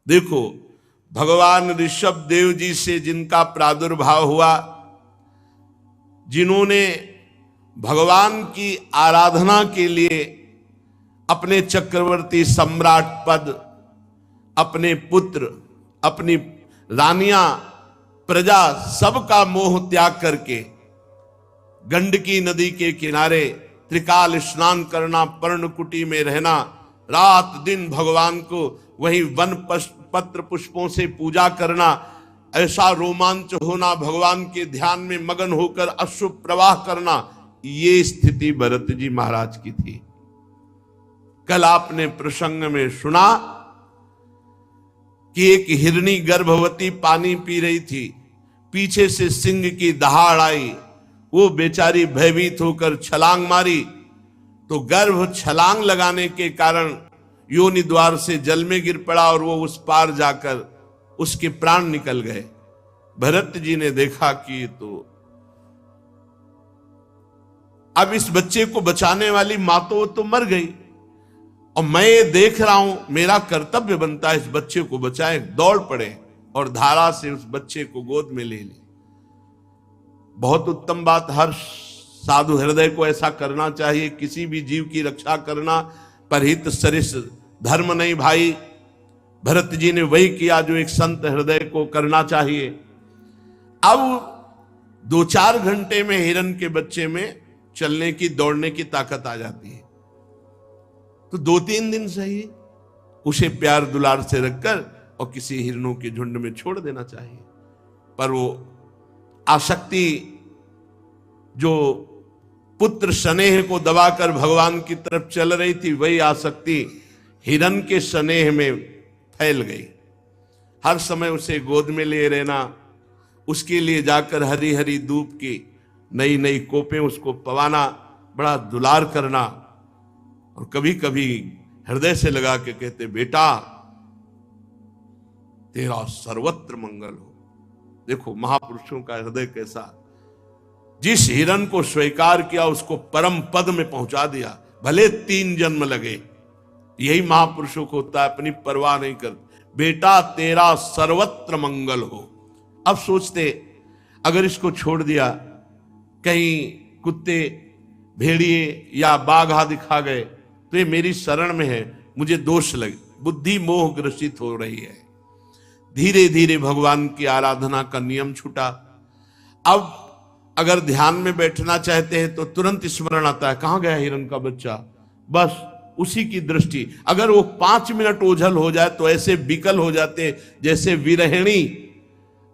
देखो, भगवान ऋषभ देव जी से जिनका प्रादुर्भाव हुआ, जिन्होंने भगवान की आराधना के लिए अपने चक्रवर्ती सम्राट पद, अपने पुत्र, अपनी रानियां, प्रजा, सबका मोह त्याग करके गंडकी नदी के किनारे त्रिकाल स्नान करना, पर्णकुटी में रहना, रात दिन भगवान को वही वन पत्र पुष्पों से पूजा करना, ऐसा रोमांच होना, भगवान के ध्यान में मगन होकर अश्रु प्रवाह करना, ये स्थिति भरत जी महाराज की थी। कल आपने प्रसंग में सुना कि एक हिरनी गर्भवती पानी पी रही थी, पीछे से सिंह की दहाड़ आई, वो बेचारी भयभीत होकर छलांग मारी, तो गर्भ छलांग लगाने के कारण योनि द्वार से जल में गिर पड़ा और वो उस पार जाकर उसके प्राण निकल गए। भरत जी ने देखा कि तो अब इस बच्चे को बचाने वाली मां तो मर गई, और मैं ये देख रहा हूं, मेरा कर्तव्य बनता है इस बच्चे को बचाए। दौड़ पड़े और धारा से उस बच्चे को गोद में ले ली। बहुत उत्तम बात, हर साधु हृदय को ऐसा करना चाहिए। किसी भी जीव की रक्षा करना परहित सरिस धर्म नहीं भाई। भरत जी ने वही किया जो एक संत हृदय को करना चाहिए। अब 2-4 घंटे में हिरण के बच्चे में चलने की, दौड़ने की ताकत आ जाती है, तो 2-3 दिन सही उसे प्यार दुलार से रखकर और किसी हिरणों के झुंड में छोड़ देना चाहिए। पर वो आसक्ति जो पुत्र स्नेह को दबाकर भगवान की तरफ चल रही थी, वही आसक्ति हिरण के स्नेह में फैल गई। हर समय उसे गोद में ले रहना, उसके लिए जाकर हरी हरी धूप की नई नई कोपें उसको पवाना, बड़ा दुलार करना, और कभी कभी हृदय से लगा के कहते, बेटा तेरा सर्वत्र मंगल हो। देखो महापुरुषों का हृदय कैसा, जिस हिरण को स्वीकार किया उसको परम पद में पहुंचा दिया, भले 3 जन्म लगे। यही महापुरुषों को होता है, अपनी परवाह नहीं करते। बेटा तेरा सर्वत्र मंगल हो। अब सोचते अगर इसको छोड़ दिया, कहीं कुत्ते, भेड़िए या बाघ आदि खा गए तो ये मेरी शरण में है, मुझे दोष लगे, बुद्धि मोह ग्रसित हो रही है। धीरे धीरे भगवान की आराधना का नियम छूटा। अब अगर ध्यान में बैठना चाहते हैं तो तुरंत स्मरण आता है, कहां गया हिरण का बच्चा, बस उसी की दृष्टि। अगर वो 5 मिनट ओझल हो जाए तो ऐसे विकल हो जाते हैं जैसे विरहिणी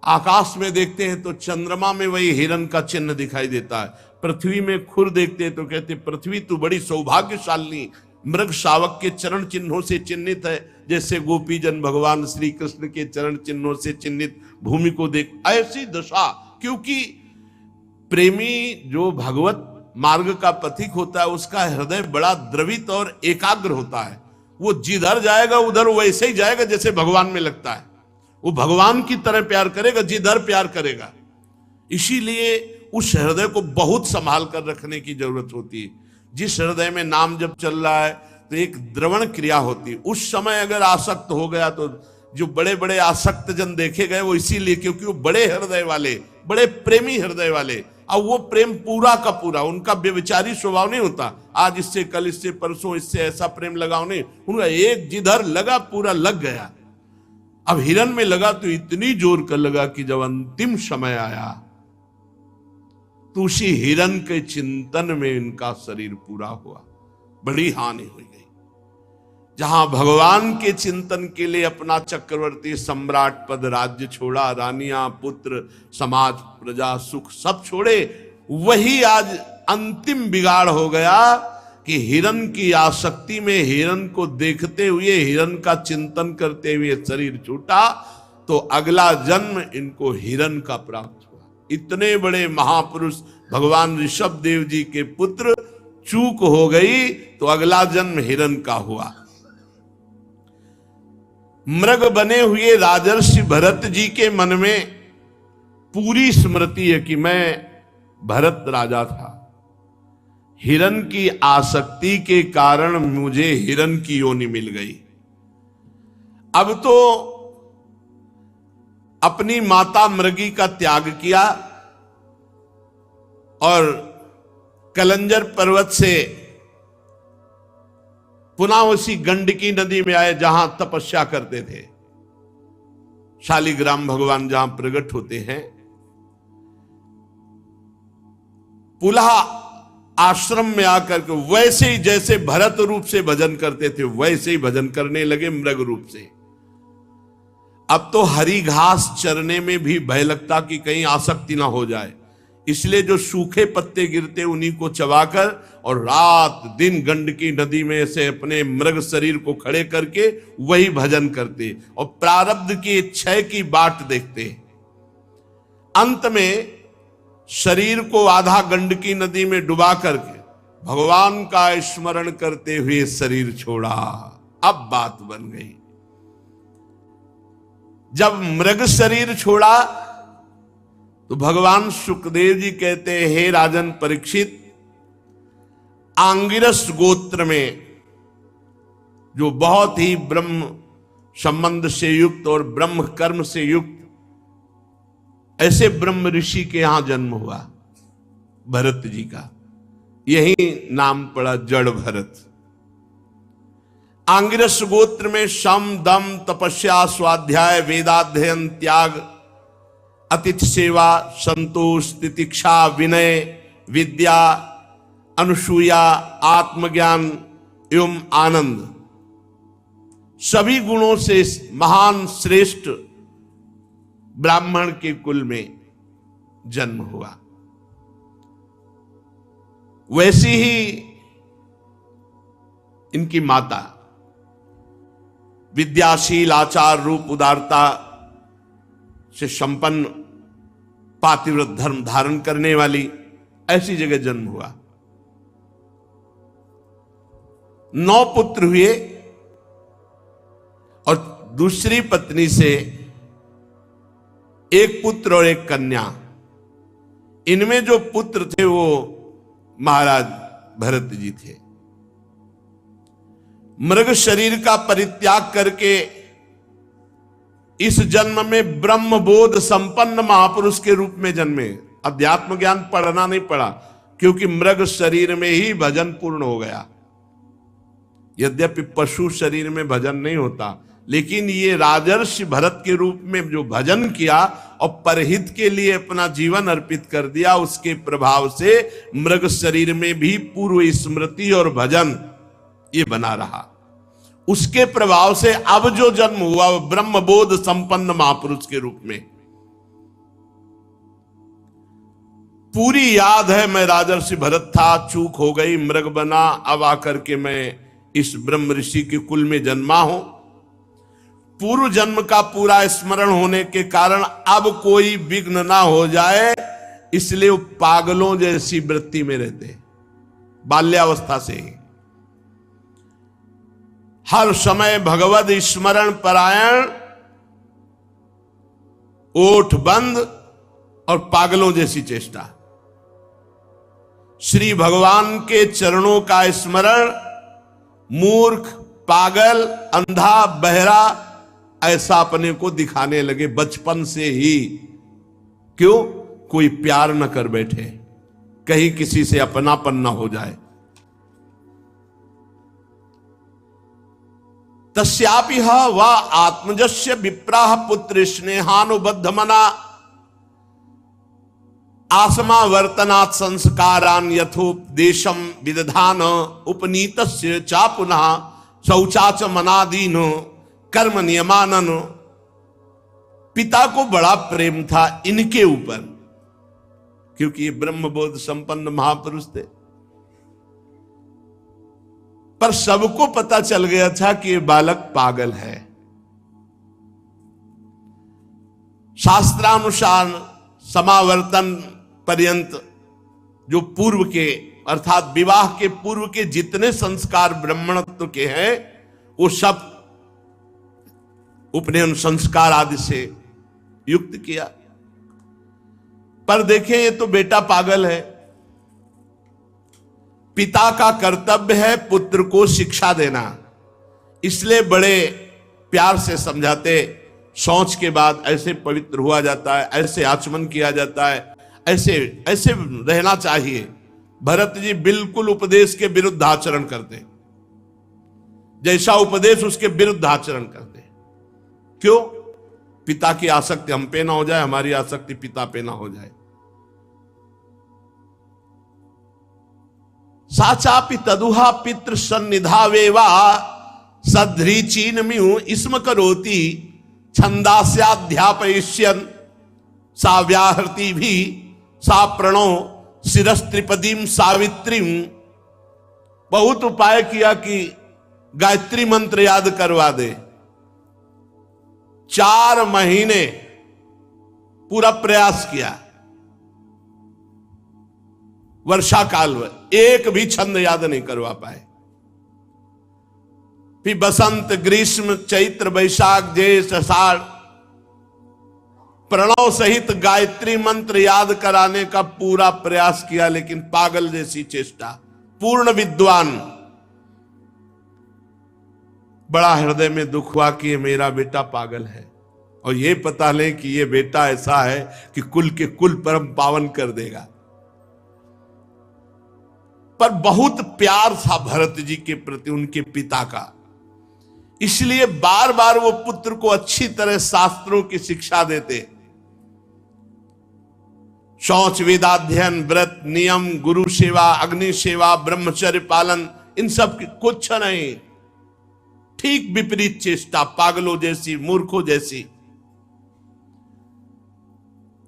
आकाश में देखते हैं तो चंद्रमा में वही हिरण का चिन्ह दिखाई देता है। पृथ्वी में खुर देखते हैं तो कहते पृथ्वी तू बड़ी सौभाग्यशाली, मृग शावक के चरण चिन्हों से चिन्हित है, जैसे गोपी जन भगवान श्री कृष्ण के चरण चिन्हों से चिन्हित भूमि को देख। ऐसी दशा, क्योंकि प्रेमी जो भगवत मार्ग का पथिक होता है उसका हृदय बड़ा द्रवित और एकाग्र होता है। वो जिधर जाएगा उधर वैसे ही जाएगा जैसे भगवान में लगता है। वो भगवान की तरह प्यार करेगा जिधर प्यार करेगा। इसीलिए उस हृदय को बहुत संभाल कर रखने की जरूरत होती है। जिस हृदय में नाम जब चल रहा है तो एक द्रवण क्रिया होती है। उस समय अगर आसक्त हो गया तो जो बड़े बड़े आसक्त जन देखे गए वो इसीलिए क्योंकि वो बड़े हृदय वाले, बड़े प्रेमी हृदय वाले। अब वो प्रेम पूरा का पूरा, उनका व्यभिचारी स्वभाव नहीं होता, आज इससे कल इससे परसों इससे ऐसा प्रेम लगाओ नहीं, उनका एक जिधर लगा पूरा लग गया। अब हिरण में लगा तो इतनी जोर कर लगा कि जब अंतिम समय आया तो उसी हिरण के चिंतन में इनका शरीर पूरा हुआ। बड़ी हानि हुई गई। जहां भगवान के चिंतन के लिए अपना चक्रवर्ती सम्राट पद, राज्य छोड़ा, रानियां, पुत्र, समाज, प्रजा, सुख सब छोड़े, वही आज अंतिम बिगाड़ हो गया कि हिरण की आसक्ति में, हिरण को देखते हुए, हिरण का चिंतन करते हुए शरीर छूटा, तो अगला जन्म इनको हिरण का प्राप्त हुआ। इतने बड़े महापुरुष भगवान ऋषभ देव जी के पुत्र, चूक हो गई तो अगला जन्म हिरण का हुआ। मृग बने हुए राजर्षि भरत जी के मन में पूरी स्मृति है कि मैं भरत राजा था, हिरण की आसक्ति के कारण मुझे हिरण की योनि मिल गई। अब तो अपनी माता मृगी का त्याग किया और कलंजर पर्वत से पुनः उसी गंडकी नदी में आए जहां तपस्या करते थे। शालिग्राम भगवान जहां प्रकट होते हैं, पुनः आश्रम में आकर के वैसे ही जैसे भरत रूप से भजन करते थे वैसे ही भजन करने लगे मृग रूप से। अब तो हरी घास चरने में भी भय लगता कि कहीं आसक्ति ना हो जाए, इसलिए जो सूखे पत्ते गिरते उन्हीं को चबाकर और रात दिन गंडकी नदी में से अपने मृग शरीर को खड़े करके वही भजन करते और प्रारब्ध की क्षय की बाट देखते। अंत में शरीर को आधा गंडकी नदी में डुबा करके भगवान का स्मरण करते हुए शरीर छोड़ा। अब बात बन गई। जब मृग शरीर छोड़ा तो भगवान सुखदेव जी कहते हैं, हे राजन परीक्षित, आंगिरस गोत्र में जो बहुत ही ब्रह्म संबंध से युक्त और ब्रह्म कर्म से युक्त ऐसे ब्रह्म ऋषि के यहां जन्म हुआ भरत जी का, यही नाम पड़ा जड़ भरत। आंगिरस गोत्र में शम दम तपस्या स्वाध्याय वेदाध्ययन त्याग अतिथि सेवा संतोष तितिक्षा विनय विद्या अनुसूया आत्मज्ञान एवं आनंद सभी गुणों से महान श्रेष्ठ ब्राह्मण के कुल में जन्म हुआ। वैसी ही इनकी माता विद्याशील आचार रूप उदारता से संपन्न पातिव्रत धर्म धारण करने वाली ऐसी जगह जन्म हुआ। 9 पुत्र हुए और दूसरी पत्नी से एक पुत्र और एक कन्या। इनमें जो पुत्र थे वो महाराज भरत जी थे। मृग शरीर का परित्याग करके इस जन्म में ब्रह्मबोध संपन्न महापुरुष के रूप में जन्मे। अध्यात्म ज्ञान पढ़ना नहीं पड़ा क्योंकि मृग शरीर में ही भजन पूर्ण हो गया। यद्यपि पशु शरीर में भजन नहीं होता, लेकिन ये राजर्षि भरत के रूप में जो भजन किया और परहित के लिए अपना जीवन अर्पित कर दिया, उसके प्रभाव से मृग शरीर में भी पूर्व स्मृति और भजन ये बना रहा। उसके प्रभाव से अब जो जन्म हुआ वो ब्रह्मबोध संपन्न महापुरुष के रूप में। पूरी याद है, मैं राजर्षि भरत था, चूक हो गई, मृग बना, अब आकर के मैं इस ब्रह्म ऋषि के कुल में जन्मा हूं। पूर्व जन्म का पूरा स्मरण होने के कारण अब कोई विघ्न ना हो जाए, इसलिए वो पागलों जैसी वृत्ति में रहते बाल्यावस्था से ही। हर समय भगवद स्मरण परायण, ओठ बंद और पागलों जैसी चेष्टा। श्री भगवान के चरणों का स्मरण मूर्ख पागल अंधा बहरा ऐसा अपने को दिखाने लगे बचपन से ही। क्यों? कोई प्यार न कर बैठे, कहीं किसी से अपनापन न हो जाए। तस्यापि व आत्मजस्य विप्राह पुत्र स्नेहानुबद्ध मना आसमावर्तनात् संस्कारान् यथोपदेशं विदधान उपनीतस्य चा पुनः शौचाच मनादीन कर्म नियमानन। पिता को बड़ा प्रेम था इनके ऊपर, क्योंकि ये ब्रह्मबोध संपन्न महापुरुष थे। पर सबको पता चल गया था कि ये बालक पागल है। शास्त्रानुसार समावर्तन पर्यंत जो पूर्व के अर्थात विवाह के पूर्व के जितने संस्कार ब्राह्मणत्व के हैं वो सब उपनयन संस्कार आदि से युक्त किया। पर देखें ये तो बेटा पागल है। पिता का कर्तव्य है पुत्र को शिक्षा देना, इसलिए बड़े प्यार से समझाते, शौच के बाद ऐसे पवित्र हुआ जाता है, ऐसे आचमन किया जाता है, ऐसे ऐसे रहना चाहिए। भरत जी बिल्कुल उपदेश के विरुद्ध आचरण करते, जैसा उपदेश उसके विरुद्ध आचरण करते। क्यों? पिता की आसक्ति हम पे ना हो जाए, हमारी आसक्ति पिता पे ना हो जाए। साचापि तदुहा पितृ सन्निधावेवा सध्रीचीन म्यु इसम करोति छंदास्याध्यापयिष्यन् सा व्याहृति भी सा प्रणो शिरस्त्रिपदीम सावित्रीम। बहुत उपाय किया कि गायत्री मंत्र याद करवा दे। 4 महीने पूरा प्रयास किया, वर्षा काल में एक भी छंद याद नहीं करवा पाए। फिर बसंत ग्रीष्म चैत्र वैशाख ज्येष्ठ आषाढ़ प्रणव सहित गायत्री मंत्र याद कराने का पूरा प्रयास किया, लेकिन पागल जैसी चेष्टा। पूर्ण विद्वान, बड़ा हृदय में दुख हुआ कि ये मेरा बेटा पागल है, और ये पता ले कि ये बेटा ऐसा है कि कुल के कुल परम पावन कर देगा। पर बहुत प्यार था भरत जी के प्रति उनके पिता का, इसलिए बार बार वो पुत्र को अच्छी तरह शास्त्रों की शिक्षा देते। शौच, वेदाध्ययन, व्रत, नियम, गुरु सेवा, अग्नि सेवा, ब्रह्मचर्य पालन, इन सब की कुछ नहीं। ठीक विपरीत चेष्टा, पागलों जैसी, मूर्खों जैसी।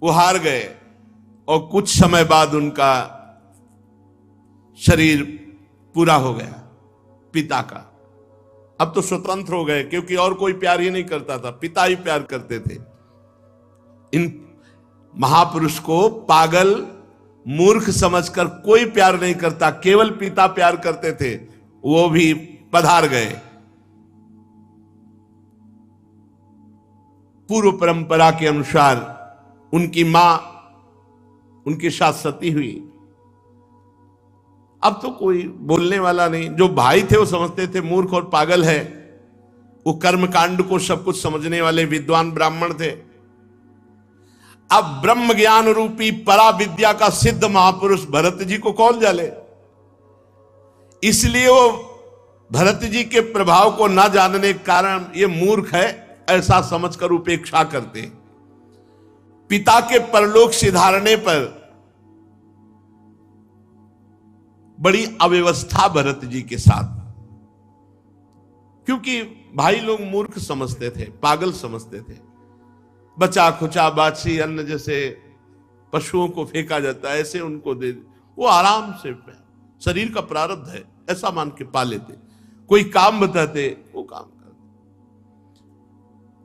वो हार गए और कुछ समय बाद उनका शरीर पूरा हो गया पिता का। अब तो स्वतंत्र हो गए, क्योंकि और कोई प्यार ही नहीं करता था, पिता ही प्यार करते थे। इन महापुरुष को पागल मूर्ख समझकर कोई प्यार नहीं करता, केवल पिता प्यार करते थे। वो भी पधार गए। पूर्व परंपरा के अनुसार उनकी मां उनके साथ सती हुई। अब तो कोई बोलने वाला नहीं, जो भाई थे वो समझते थे मूर्ख और पागल है। वो कर्मकांड को सब कुछ समझने वाले विद्वान ब्राह्मण थे। अब ब्रह्म ज्ञान रूपी परा विद्या का सिद्ध महापुरुष भरत जी को कौन जाले, इसलिए वो भरत जी के प्रभाव को न जानने के कारण ये मूर्ख है ऐसा समझकर उपेक्षा करते। पिता के परलोक सिधारने पर बड़ी अव्यवस्था भरत जी के साथ, क्योंकि भाई लोग मूर्ख समझते थे, पागल समझते थे। बचा खुचा बाछी अन्न जैसे पशुओं को फेंका जाता है, ऐसे उनको दे, वो आराम से शरीर का प्रारब्ध है ऐसा मान के पा लेते। कोई काम बताते वो काम करते,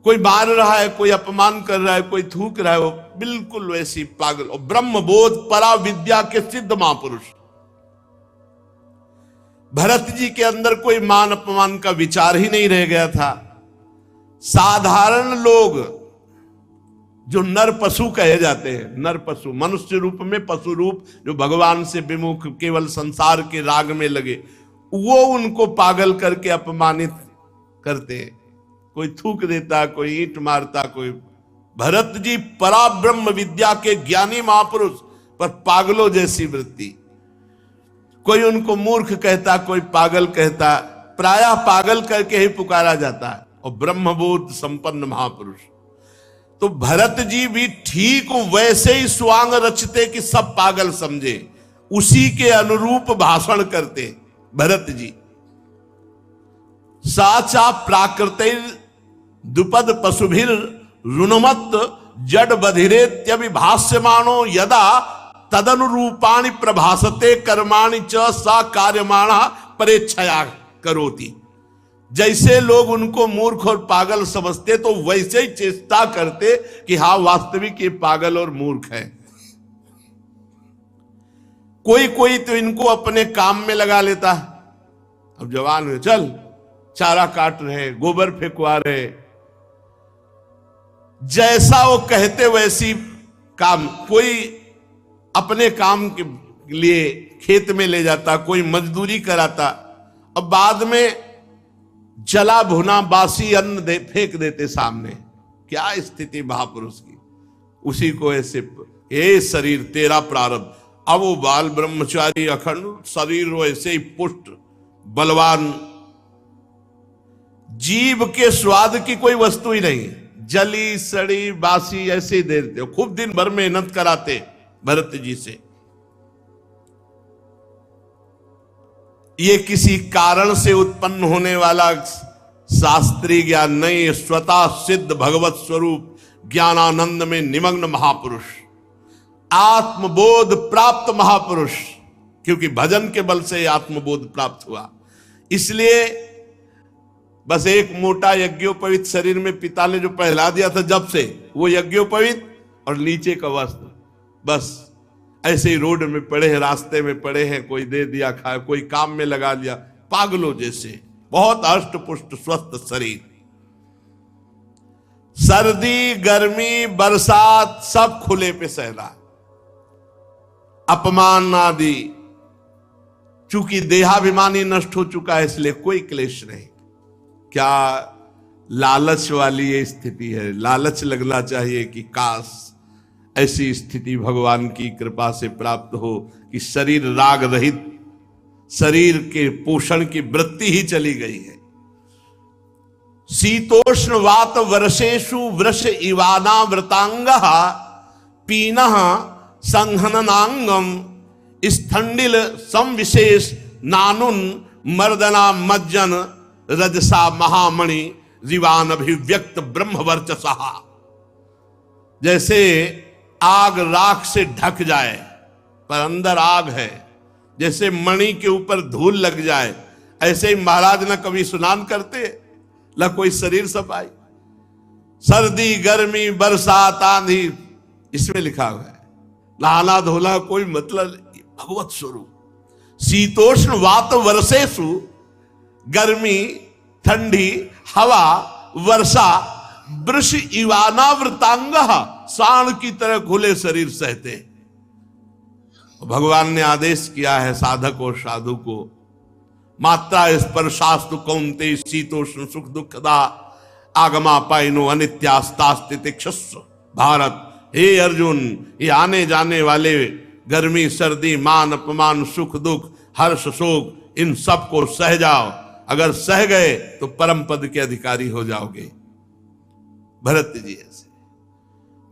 कोई मार रहा है, कोई अपमान कर रहा है, कोई थूक रहा है, वो बिल्कुल वैसी पागल। और ब्रह्म बोध परा विद्या के सिद्ध महापुरुष भरत जी के अंदर कोई मान अपमान का विचार ही नहीं रह गया था। साधारण लोग जो नर पशु कहे जाते हैं, नर पशु, मनुष्य रूप में पशु रूप, जो भगवान से विमुख केवल संसार के राग में लगे, वो उनको पागल करके अपमानित करते हैं। कोई थूक देता, कोई ईंट मारता, कोई। भरत जी परा ब्रह्म विद्या के ज्ञानी महापुरुष, पर पागलों जैसी वृत्ति। कोई उनको मूर्ख कहता, कोई पागल कहता, प्रायः पागल करके ही पुकारा जाता है, और ब्रह्मबोध संपन्न महापुरुष। तो भरत जी भी ठीक वैसे ही स्वांग रचते कि सब पागल समझे, उसी के अनुरूप भाषण करते भरत जी। साचा प्राकृतिर दुपद पशुभिर रुणमत जड बधिरेत्यभिभाष्यमाणो यदा तदनुरूपाणि प्रभासते कर्माणि च सा कार्यमाणा परेच्छया करोति। जैसे लोग उनको मूर्ख और पागल समझते, तो वैसे ही चेष्टा करते कि हाँ वास्तविक ये पागल और मूर्ख है। कोई कोई तो इनको अपने काम में लगा लेता। अब जवान है, चल चारा काट रहे, गोबर फेंकवा रहे, जैसा वो कहते वैसी काम। कोई अपने काम के लिए खेत में ले जाता, कोई मजदूरी कराता, अब बाद में जला भुना बासी अन्न फेंक देते सामने। क्या स्थिति महापुरुष की। उसी को ऐसे, हे शरीर तेरा प्रारब्ध। अब वो बाल ब्रह्मचारी अखंड शरीर वैसे ही पुष्ट बलवान, जीव के स्वाद की कोई वस्तु ही नहीं, जली सड़ी बासी ऐसे ही दे देते हो। खूब दिन भर मेहनत कराते भरत जी से। ये किसी कारण से उत्पन्न होने वाला शास्त्रीय ज्ञान नहीं, स्वतः सिद्ध भगवत स्वरूप ज्ञानानंद में निमग्न महापुरुष, आत्मबोध प्राप्त महापुरुष। क्योंकि भजन के बल से आत्मबोध प्राप्त हुआ, इसलिए बस एक मोटा यज्ञोपवीत शरीर में पिता ने जो पहला दिया था जब से, वो यज्ञोपवीत और नीचे का वस्त्र, बस ऐसे ही रोड में पड़े हैं, रास्ते में पड़े हैं, कोई दे दिया खाया, कोई काम में लगा लिया, पागलों जैसे। बहुत अष्ट पुष्ट स्वस्थ शरीर। सर्दी गर्मी बरसात सब खुले पे सहना, अपमान आदि, चूंकि देहाभिमानी नष्ट हो चुका है इसलिए कोई क्लेश नहीं। क्या लालच वाली ये स्थिति है। लालच लगना चाहिए कि काश ऐसी स्थिति भगवान की कृपा से प्राप्त हो कि शरीर राग रहित, शरीर के पोषण की वृत्ति ही चली गई है। शीतोष्ण वात वर्षेषु वृष इवाना व्रतांग पीनः संहननांगम स्थंडिल संविशेष नानुन मर्दना मज्जन रजसा महामणि जीवान अभिव्यक्त ब्रह्म वर्चसा। जैसे आग राख से ढक जाए पर अंदर आग है, जैसे मणि के ऊपर धूल लग जाए, ऐसे ही महाराज न कभी स्नान करते न कोई शरीर सफाई। सर्दी गर्मी बरसात आंधी, इसमें लिखा हुआ है नहाना धोना कोई मतलब नहीं, भगवत स्वरूप। शीतोष्ण वात वर्षेषु, गर्मी ठंडी हवा वर्षा, वृष इवानावृतांग, सांड की तरह खुले शरीर सहते। भगवान ने आदेश किया है साधक और साधु को, मात्रा स्पर्शास्तु कौन्ते शीतोष्ण सुख दुखदा आगमा पाइनो अनित्यास्तास्तितिक्षस्व। भारत, हे अर्जुन, ये आने जाने वाले गर्मी सर्दी मान अपमान सुख दुख हर्ष शोक, इन सब को सह जाओ। अगर सह गए तो परम पद के अधिकारी हो जाओगे। भरत जी ऐसे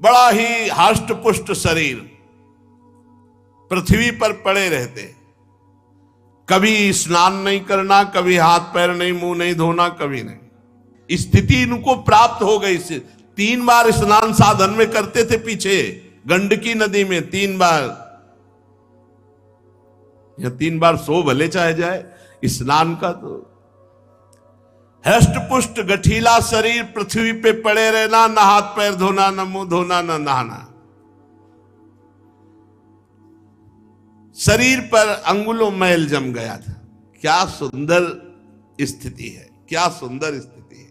बड़ा ही हष्ट पुष्ट शरीर, पृथ्वी पर पड़े रहते, कभी स्नान नहीं करना, कभी हाथ पैर नहीं मुंह नहीं धोना, कभी नहीं। स्थिति इनको प्राप्त हो गई। 3 बार स्नान साधन में करते थे पीछे गंडकी नदी में, 3 बार या 3 बार सो भले चाहे जाए, स्नान का तो हष्ट पुष्ट गठीला शरीर, पृथ्वी पे पड़े रहना, न हाथ पैर धोना, न मुंह धोना, न नहाना। शरीर पर अंगुलों मैल जम गया था। क्या सुंदर स्थिति है, क्या सुंदर स्थिति है।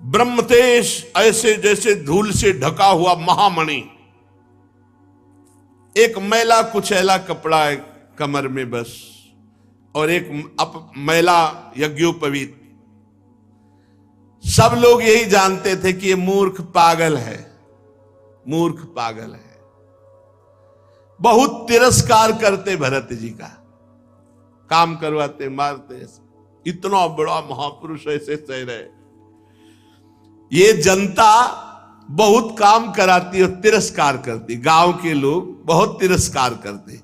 ब्रह्मतेज ऐसे जैसे धूल से ढका हुआ महामणि, एक मैला कुचैला कपड़ा है कमर में बस, और एक मैला यज्ञोपवीत। सब लोग यही जानते थे कि ये मूर्ख पागल है, मूर्ख पागल है। बहुत तिरस्कार करते भरत जी का, काम करवाते मारते। इतना बड़ा महापुरुष ऐसे सह रहे। ये जनता बहुत काम कराती और तिरस्कार करती, गांव के लोग बहुत तिरस्कार करते।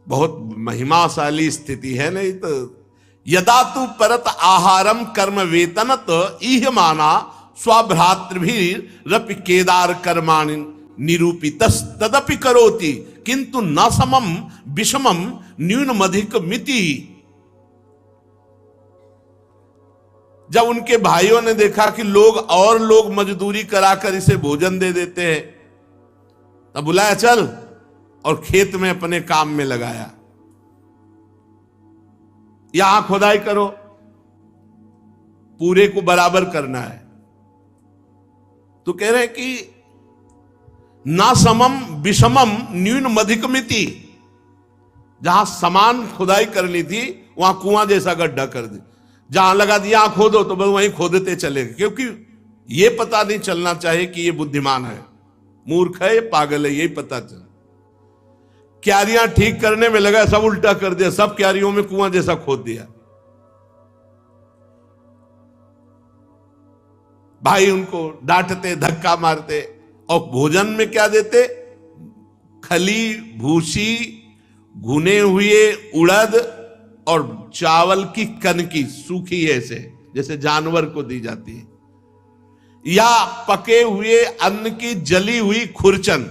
बहुत महिमाशाली स्थिति है। नहीं तो यदा तू परत आहारम कर्म वेतनत इह माना स्वभ्रातृभिरपि केदार कर्माणि निरूपितस् तदपि करोति किंतु न समम विषमम न्यूनमधिक मिति। जब उनके भाइयों ने देखा कि लोग मजदूरी कराकर इसे भोजन दे देते हैं, तब बुलाया चल, और खेत में अपने काम में लगाया। यहां खुदाई करो, पूरे को बराबर करना है। तो कह रहे कि ना समम विषमम न्यून मधिकमिति, जहां समान खुदाई करनी थी वहां कुआं जैसा गड्ढा कर दी, जहां लगा दिया खोदो तो बस वहीं खोदते चले गए, क्योंकि ये पता नहीं चलना चाहिए कि ये बुद्धिमान है, मूर्ख है, ये पागल है, यही पता चला। क्यारियां ठीक करने में लगा, सब उल्टा कर दिया, सब क्यारियों में कुआं जैसा खोद दिया। भाई उनको डांटते, धक्का मारते, और भोजन में क्या देते? खली, भूसी, भुने हुए उड़द और चावल की कनकी सूखी, ऐसे जैसे जानवर को दी जाती है, या पके हुए अन्न की जली हुई खुरचन।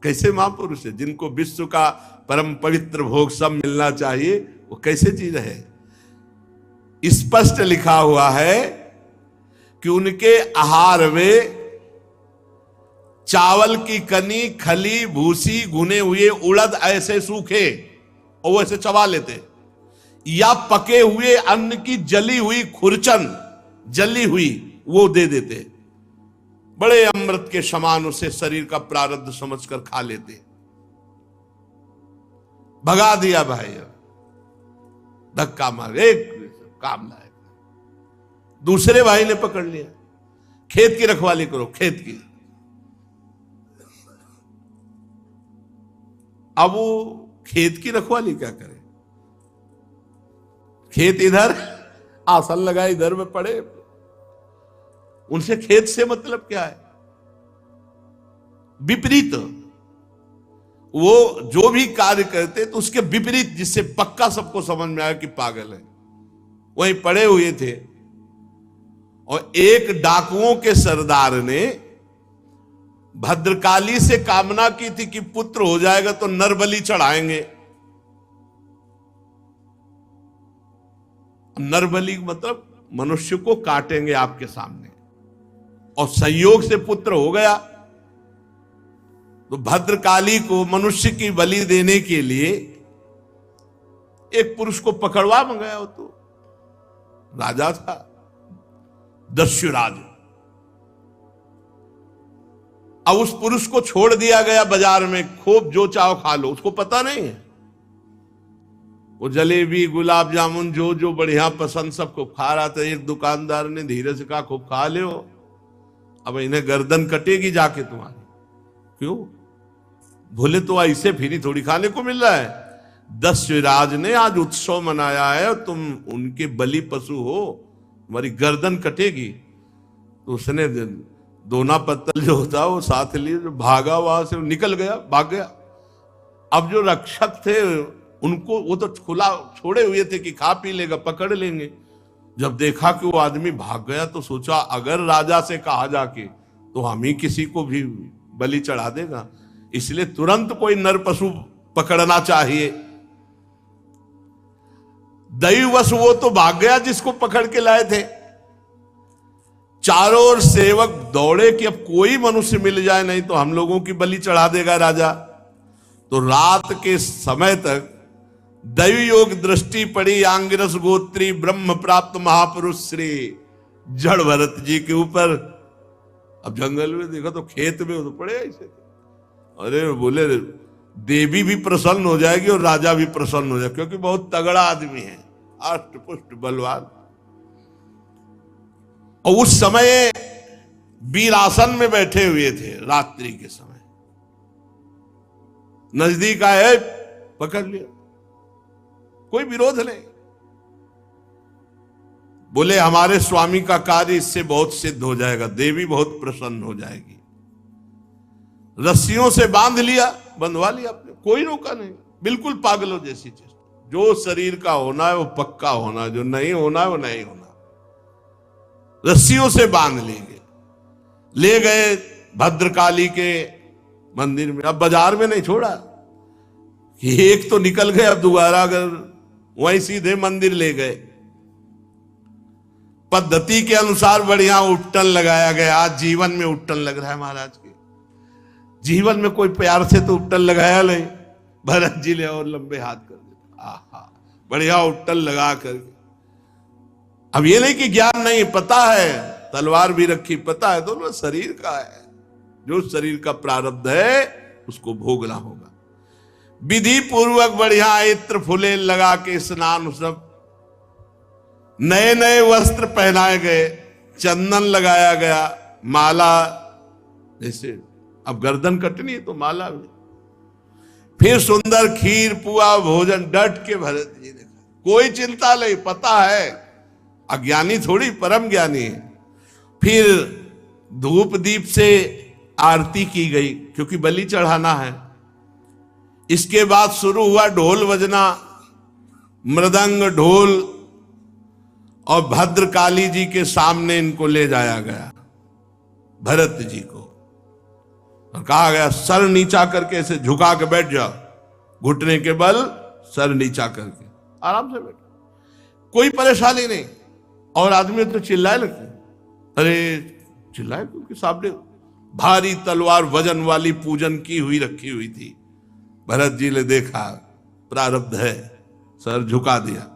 कैसे महापुरुष है, जिनको विश्व का परम पवित्र भोग सब मिलना चाहिए, वो कैसे जी रहे? स्पष्ट लिखा हुआ है कि उनके आहार में चावल की कनी, खली, भूसी, भुने हुए उड़द ऐसे सूखे और वो ऐसे चबा लेते, या पके हुए अन्न की जली हुई खुरचन, जली हुई, वो दे देते। बड़े अमृत के समान उसे शरीर का प्रारब्ध समझकर खा लेते। भगा दिया भाई, धक्का मार, एक काम लायक। दूसरे भाई ने पकड़ लिया, खेत की रखवाली करो, खेत की। अब वो खेत की रखवाली क्या करे? खेत इधर, आसन लगा इधर में पड़े, उनसे खेत से मतलब क्या है? विपरीत, वो जो भी कार्य करते तो उसके विपरीत, जिससे पक्का सबको समझ में आया कि पागल है, वहीं पड़े हुए थे। और एक डाकुओं के सरदार ने भद्रकाली से कामना की थी कि पुत्र हो जाएगा तो नरबलि चढ़ाएंगे। नरबलि मतलब मनुष्य को काटेंगे आपके सामने, और संयोग से पुत्र हो गया तो भद्रकाली को मनुष्य की बलि देने के लिए एक पुरुष को पकड़वा मंगाया। हो तो राजा था, दस्युराज। अब उस पुरुष को छोड़ दिया गया बाजार में, खूब जो चाहो खा लो, उसको पता नहीं है। वो जलेबी, गुलाब जामुन, जो जो बढ़िया पसंद सबको खा रहा था। एक दुकानदार ने धीरे से कहा, खूब खा लो, अब इन्हें गर्दन कटेगी जाके तुम्हारी। क्यों? भूले तो ऐसे फिर थोड़ी खाने को मिल रहा है। दस्युराज ने आज उत्सव मनाया है, तुम उनके बलि पशु हो, तुम्हारी गर्दन कटेगी। तो उसने दोना पत्तल जो होता वो साथ लिए, जो भागा वहां से निकल गया, भाग गया। अब जो रक्षक थे उनको, वो तो खुला छोड़े हुए थे कि खा पी लेगा, पकड़ लेंगे। जब देखा कि वो आदमी भाग गया तो सोचा अगर राजा से कहा जाके तो हम ही किसी को भी बलि चढ़ा देगा, इसलिए तुरंत कोई नर पशु पकड़ना चाहिए। दैववश वो तो भाग गया जिसको पकड़ के लाए थे। चारों ओर सेवक दौड़े कि अब कोई मनुष्य मिल जाए, नहीं तो हम लोगों की बलि चढ़ा देगा राजा। तो रात के समय तक दैव योग दृष्टि पड़ी आंगिरस गोत्री ब्रह्म प्राप्त महापुरुष श्री जड़ भरत जी के ऊपर। अब जंगल में देखा तो खेत में तो पड़े ऐसे। अरे बोले देवी भी प्रसन्न हो जाएगी और राजा भी प्रसन्न हो जाएगा, क्योंकि बहुत तगड़ा आदमी है, अष्ट पुष्ट बलवान। और उस समय वीरासन में बैठे हुए थे, रात्रि के समय नजदीक आए, पकड़ लिया, कोई विरोध नहीं। बोले हमारे स्वामी का कार्य इससे बहुत सिद्ध हो जाएगा, देवी बहुत प्रसन्न हो जाएगी। रस्सियों से बांध लिया, बंधवा लिया आपने, कोई रोका नहीं, बिल्कुल पागलों जैसी चीज। जो शरीर का होना है वो पक्का होना, जो नहीं होना है वो नहीं होना। रस्सियों से बांध लेंगे, ले गए भद्रकाली के मंदिर में। अब बाजार में नहीं छोड़ा कि एक तो निकल गए, अब दोबारा अगर वहीं सीधे मंदिर ले गए। पद्धति के अनुसार बढ़िया उट्टन लगाया गया। आज जीवन में उट्टन लग रहा है महाराज के, जीवन में कोई प्यार से तो उट्टन लगाया नहीं। भरत जी ले और लंबे हाथ कर दिए, आहा बढ़िया उट्टन लगा कर। अब ये नहीं कि ज्ञान नहीं, पता है, तलवार भी रखी, पता है दोनों शरीर का है, जो शरीर का प्रारब्ध है उसको भोगना होगा। विधि पूर्वक बढ़िया इत्र फुले लगा के स्नान, सब नए नए वस्त्र पहनाए गए, चंदन लगाया गया, माला, जैसे अब गर्दन कटनी है तो माला भी, फिर सुंदर खीर पुआ भोजन डट के भरत जी ने खाया। कोई चिंता नहीं, पता है अज्ञानी थोड़ी परम ज्ञानी है। फिर धूप दीप से आरती की गई क्योंकि बलि चढ़ाना है। इसके बाद शुरू हुआ ढोल बजना, मृदंग ढोल, और भद्रकाली जी के सामने इनको ले जाया गया, भरत जी को, और कहा गया सर नीचा करके ऐसे झुका के बैठ जाओ, घुटने के बल सर नीचा करके आराम से बैठ, कोई परेशानी नहीं। और आदमी तो चिल्लाए लगते, अरे चिल्लाए क्योंकि सामने भारी तलवार वजन वाली पूजन की हुई रखी हुई थी। भरत जी ने देखा प्रारब्ध है, सर झुका दिया।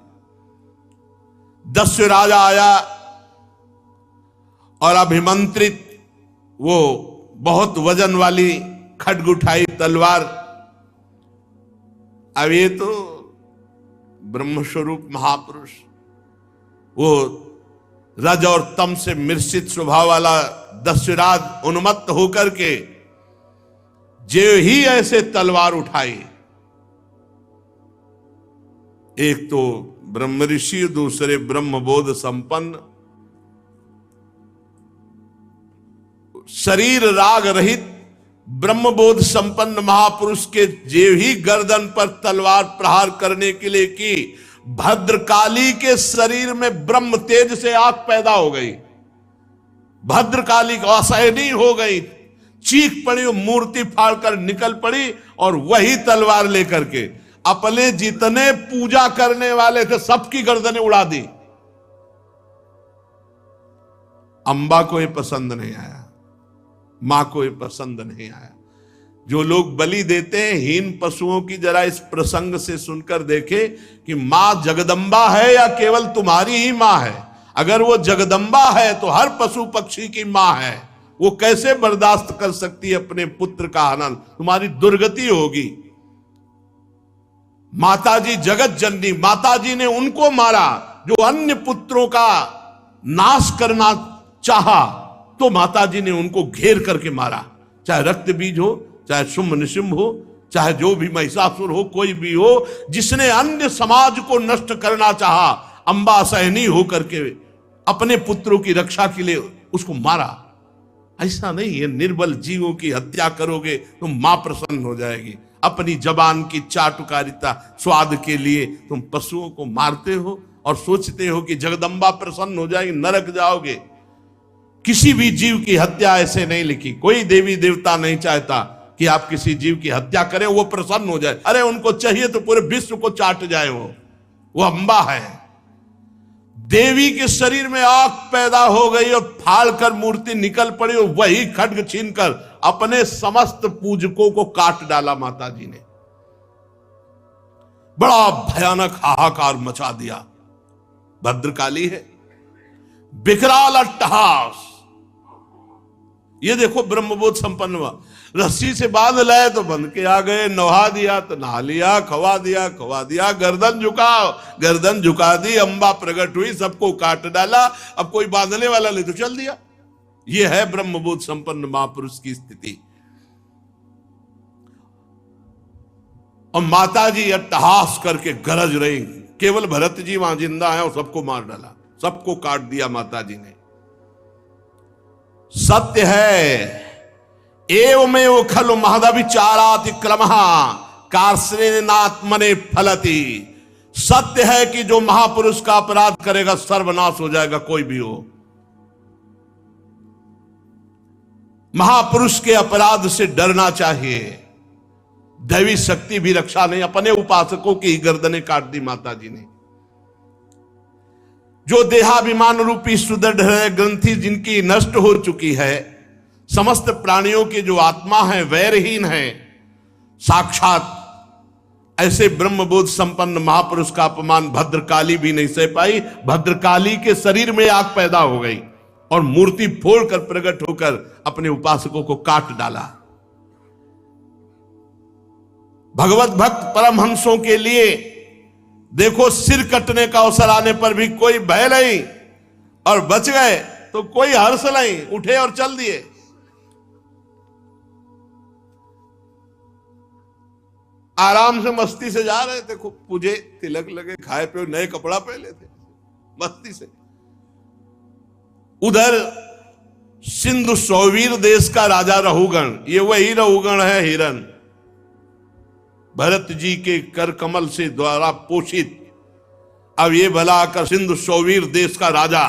दस्यु राजा आया और अभिमंत्रित वो बहुत वजन वाली खड्ग उठाई तलवार। अब ये तो ब्रह्मस्वरूप महापुरुष, वो रज और तम से मिश्रित स्वभाव वाला दस्युराज उन्मत्त होकर के जो ही ऐसे तलवार उठाई, एक तो ब्रह्म ऋषि, दूसरे ब्रह्मबोध संपन्न, शरीर राग रहित ब्रह्मबोध संपन्न महापुरुष के जे ही गर्दन पर तलवार प्रहार करने के लिए की, भद्रकाली के शरीर में ब्रह्म तेज से आग पैदा हो गई। भद्रकाली को असहनीय हो गई, चीख पड़ी, मूर्ति फाड़कर निकल पड़ी और वही तलवार लेकर के अपने जितने पूजा करने वाले थे सबकी गर्दनें उड़ा दी। अंबा को ये पसंद नहीं आया, मां को ये पसंद नहीं आया। जो लोग बलि देते हैं हीन पशुओं की, जरा इस प्रसंग से सुनकर देखे कि मां जगदम्बा है या केवल तुम्हारी ही मां है। अगर वो जगदम्बा है तो हर पशु पक्षी की मां है, वो कैसे बर्दाश्त कर सकती है अपने पुत्र का हनन? तुम्हारी दुर्गति होगी। माताजी जगत जननी, माताजी ने उनको मारा जो अन्य पुत्रों का नाश करना चाहा, तो माताजी ने उनको घेर करके मारा। चाहे रक्त बीज हो, चाहे शुंभ निशुंभ हो, चाहे जो भी महिषासुर हो, कोई भी हो, जिसने अन्य समाज को नष्ट करना चाहा, अंबा असहनीय होकर के अपने पुत्रों की रक्षा के लिए उसको मारा। ऐसा नहीं है निर्बल जीवों की हत्या करोगे तो मां प्रसन्न हो जाएगी। अपनी जबान की चाटुकारिता स्वाद के लिए तुम पशुओं को मारते हो और सोचते हो कि जगदम्बा प्रसन्न हो जाएगी, नरक जाओगे। किसी भी जीव की हत्या ऐसे नहीं लिखी। कोई देवी देवता नहीं चाहता कि आप किसी जीव की हत्या करें वो प्रसन्न हो जाए। अरे उनको चाहिए तो पूरे विश्व को चाट जाए। वो अंबा है। देवी के शरीर में आग पैदा हो गई और फाड़ कर मूर्ति निकल पड़ी और वही खड्ग छीनकर अपने समस्त पूजकों को काट डाला माता जी ने। बड़ा भयानक हाहाकार मचा दिया। भद्रकाली है, विकराल अट्टहास। ये देखो ब्रह्मबोध संपन्न हुआ, रस्सी से बांध लाए तो बंध के आ गए, नहा दिया तो नहा लिया, खवा दिया, गर्दन झुकाओ, गर्दन झुका दी, अंबा प्रकट हुई, सबको काट डाला। अब कोई बांधने वाला ले तो चल दिया। ये है ब्रह्मबोध संपन्न महापुरुष की स्थिति। और माता जी अट्टहास करके गरज रही, केवल भरत जी वहां जिंदा है और सबको मार डाला, सबको काट दिया माता जी ने। सत्य है एवमेव खलु महदविचाराति क्रमः कार्ष्णेनात्मने फलति। सत्य है कि जो महापुरुष का अपराध करेगा सर्वनाश हो जाएगा, कोई भी हो। महापुरुष के अपराध से डरना चाहिए। दैवी शक्ति भी रक्षा नहीं, अपने उपासकों की गर्दनें काट दी माता जी ने। जो देहाभिमान रूपी सुदृढ़ ग्रंथि जिनकी नष्ट हो चुकी है, समस्त प्राणियों की जो आत्मा है वैरहीन है, साक्षात ऐसे ब्रह्मबोध संपन्न महापुरुष का अपमान भद्रकाली भी नहीं सह पाई। भद्रकाली के शरीर में आग पैदा हो गई और मूर्ति फोड़कर प्रकट होकर अपने उपासकों को काट डाला। भगवत भक्त परमहंसों के लिए देखो सिर कटने का अवसर आने पर भी कोई भय नहीं, और बच गए तो कोई हर्ष नहीं, उठे और चल दिए। आराम से मस्ती से जा रहे थे, खूब पूजे, तिलक लगे, खाए पे, नए कपड़ा पहले थे, मस्ती से। उधर सिंधु सौवीर देश का राजा रहुगण, ये वही रहुगण है हिरण, भरत जी के कर कमल से द्वारा पोषित। अब ये भला आकर सिंधु सौवीर देश का राजा,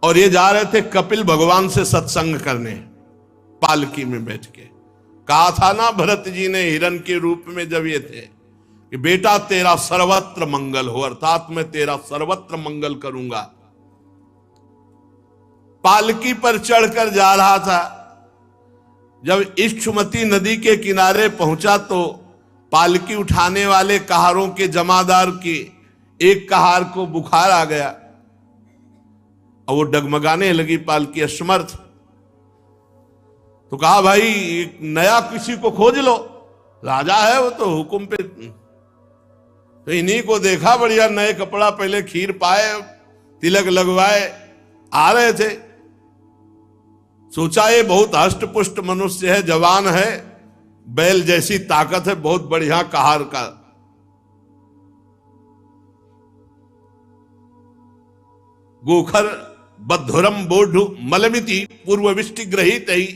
और ये जा रहे थे कपिल भगवान से सत्संग करने, पालकी में बैठ के। कहा था ना भरत जी ने हिरण के रूप में जब ये थे कि बेटा तेरा सर्वत्र मंगल हो, अर्थात मैं तेरा सर्वत्र मंगल करूंगा। पालकी पर चढ़कर जा रहा था, जब इक्षुमती नदी के किनारे पहुंचा तो पालकी उठाने वाले कहारों के जमादार की एक कहार को बुखार आ गया और वो डगमगाने लगी पालकी, असमर्थ। तो कहा भाई एक नया किसी को खोज लो, राजा है वो तो हुक्म पे। तो इन्हीं को देखा, बढ़िया नए कपड़ा पहले, खीर पाए, तिलक लगवाए, आ रहे थे। सोचा ये बहुत हष्ट पुष्ट मनुष्य है, जवान है, बैल जैसी ताकत है, बहुत बढ़िया कहार का। गोखर बद्धुरम बोढ़ मलमिति पूर्वविष्टि ग्रहित ही,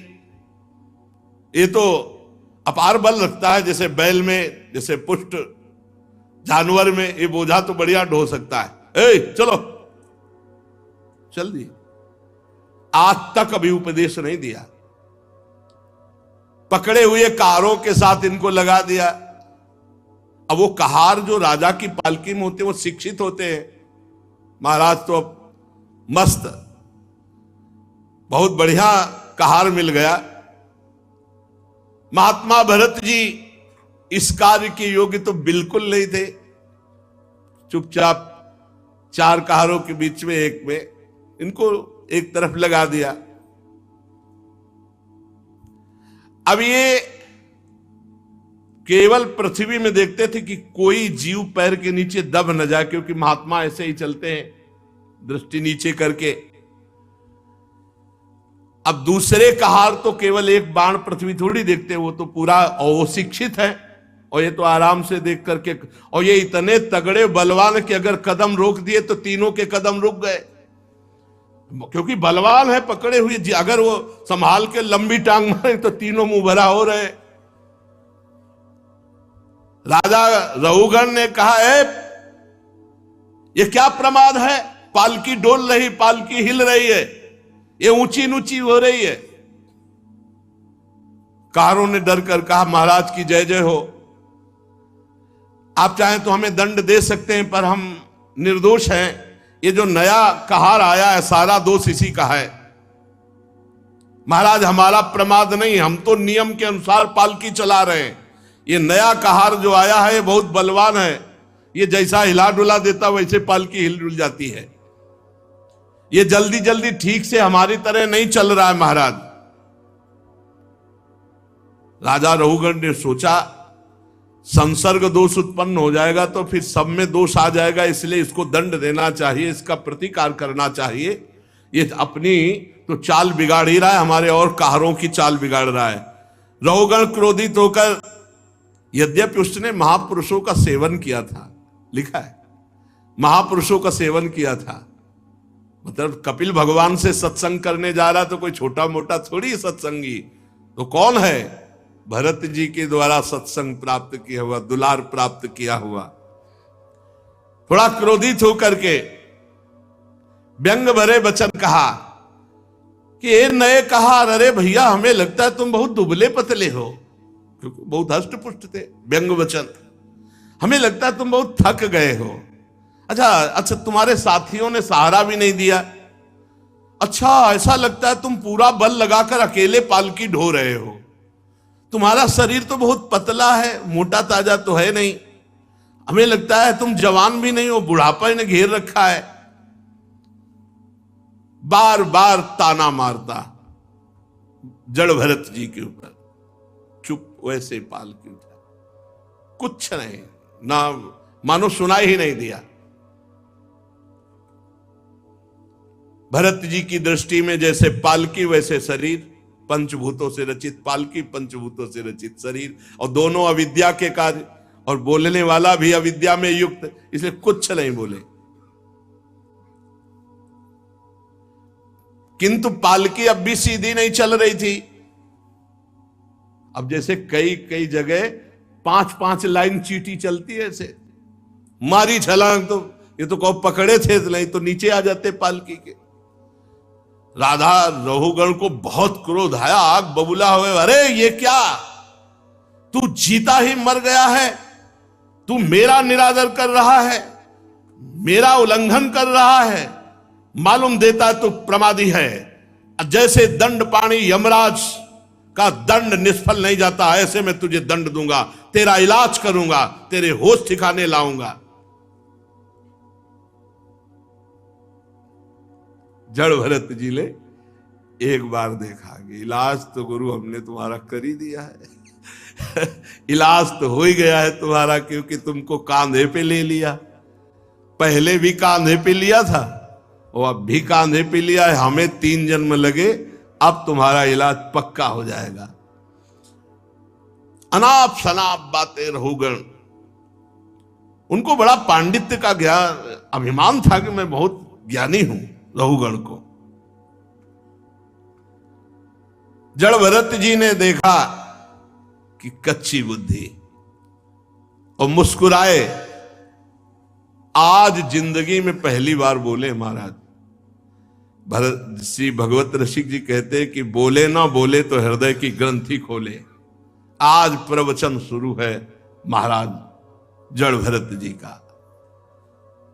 ये तो अपार बल रखता है, जैसे बैल में, जैसे पुष्ट जानवर में, ये बोझा तो बढ़िया ढो सकता है। ए चलो, चल दिए। आज तक अभी उपदेश नहीं दिया, पकड़े हुए कहारों के साथ इनको लगा दिया। अब वो कहार जो राजा की पालकी में होते हैं वो शिक्षित होते हैं। महाराज तो मस्त, बहुत बढ़िया कहार मिल गया। महात्मा भरत जी इस कार्य के योग्य तो बिल्कुल नहीं थे। चुपचाप चार कहारों के बीच में एक में इनको एक तरफ लगा दिया। अब ये केवल पृथ्वी में देखते थे कि कोई जीव पैर के नीचे दब न जाए, क्योंकि महात्मा ऐसे ही चलते हैं, दृष्टि नीचे करके। अब दूसरे कहार तो केवल एक बाण पृथ्वी थोड़ी देखते, वो तो पूरा अशिक्षित है, और ये तो आराम से देख करके, और ये इतने तगड़े बलवान कि अगर कदम रोक दिए तो तीनों के कदम रुक गए, क्योंकि बलवान है, पकड़े हुए। अगर वो संभाल के लंबी टांग मारे तो तीनों मुंह भरा हो रहे। राजा रहुगण ने कहा है ये क्या प्रमाद है, पालकी डोल रही, पालकी हिल रही है, ये ऊंची ऊंची हो रही है। कहारों ने डर कर कहा महाराज की जय जय हो, आप चाहें तो हमें दंड दे सकते हैं, पर हम निर्दोष हैं। ये जो नया कहार आया है सारा दोष इसी का है। महाराज हमारा प्रमाद नहीं, हम तो नियम के अनुसार पालकी चला रहे हैं। ये नया कहार जो आया है ये बहुत बलवान है, ये जैसा हिला डुला देता वैसे पालकी हिल डुल जाती है। ये जल्दी जल्दी ठीक से हमारी तरह नहीं चल रहा है महाराज। राजा रहुगण ने सोचा संसर्ग दोष उत्पन्न हो जाएगा तो फिर सब में दोष आ जाएगा, इसलिए इसको दंड देना चाहिए, इसका प्रतिकार करना चाहिए। ये अपनी तो चाल बिगाड़ ही रहा है, हमारे और कहारों की चाल बिगाड़ रहा है। रहुगण क्रोधित होकर, यद्यपि उसने महापुरुषों का सेवन किया था, लिखा है महापुरुषों का सेवन किया था, मतलब कपिल भगवान से सत्संग करने जा रहा तो कोई छोटा मोटा थोड़ी सत्संगी, तो कौन है, भरत जी के द्वारा सत्संग प्राप्त किया हुआ, दुलार प्राप्त किया हुआ। थोड़ा क्रोधित होकर के व्यंग भरे वचन कहा कि ये नए कहा, अरे भैया हमें लगता है तुम बहुत दुबले पतले हो, क्योंकि बहुत हष्ट पुष्ट थे। व्यंग वचन, हमें लगता है तुम बहुत थक गए हो। अच्छा तुम्हारे साथियों ने सहारा भी नहीं दिया। अच्छा ऐसा लगता है तुम पूरा बल लगाकर अकेले पालकी ढो रहे हो। तुम्हारा शरीर तो बहुत पतला है, मोटा ताजा तो है नहीं। हमें लगता है तुम जवान भी नहीं हो, बुढ़ापा ने घेर रखा है। बार बार ताना मारता जड़ भरत जी के ऊपर। चुप, वैसे पालकी उठा। कुछ नहीं, ना मानो सुनाई ही नहीं दिया। भरत जी की दृष्टि में जैसे पालकी वैसे शरीर, पंचभूतों से रचित पालकी, पंचभूतों से रचित शरीर, और दोनों अविद्या के कार्य, और बोलने वाला भी अविद्या में युक्त, इसलिए कुछ नहीं बोले। किंतु पालकी अब भी सीधी नहीं चल रही थी। अब जैसे कई कई जगह 5-5 लाइन चीटी चलती है, ऐसे मारी छलांग तो ये तो कहो पकड़े थे, नहीं तो नीचे आ जाते पालकी के। राधा रहुगण को बहुत क्रोध आया, आग बबूला हुए, अरे ये क्या, तू जीता ही मर गया है, तू मेरा निरादर कर रहा है, मेरा उल्लंघन कर रहा है, मालूम देता तो प्रमादी है। जैसे दंड पाणी यमराज का दंड निष्फल नहीं जाता, ऐसे मैं तुझे दंड दूंगा, तेरा इलाज करूंगा, तेरे होश ठिकाने लाऊंगा। जड़ भरत जी ने एक बार देखा कि इलाज तो गुरु हमने तुम्हारा कर ही दिया है इलाज तो हो ही गया है तुम्हारा, क्योंकि तुमको कांधे पे ले लिया, पहले भी कांधे पे लिया था और अब भी कांधे पे लिया है। हमें 3 जन्म लगे, अब तुम्हारा इलाज पक्का हो जाएगा। अनाप शनाप बातें रहुगण, उनको बड़ा पांडित्य का ज्ञान, अभिमान था कि मैं बहुत ज्ञानी हूं। रहुगण को जड़ भरत जी ने देखा कि कच्ची बुद्धि, और मुस्कुराए। आज जिंदगी में पहली बार बोले महाराज। भरत श्री भगवत रसिक जी कहते हैं कि बोले ना बोले तो हृदय की ग्रंथि खोले। आज प्रवचन शुरू है महाराज जड़ भरत जी का।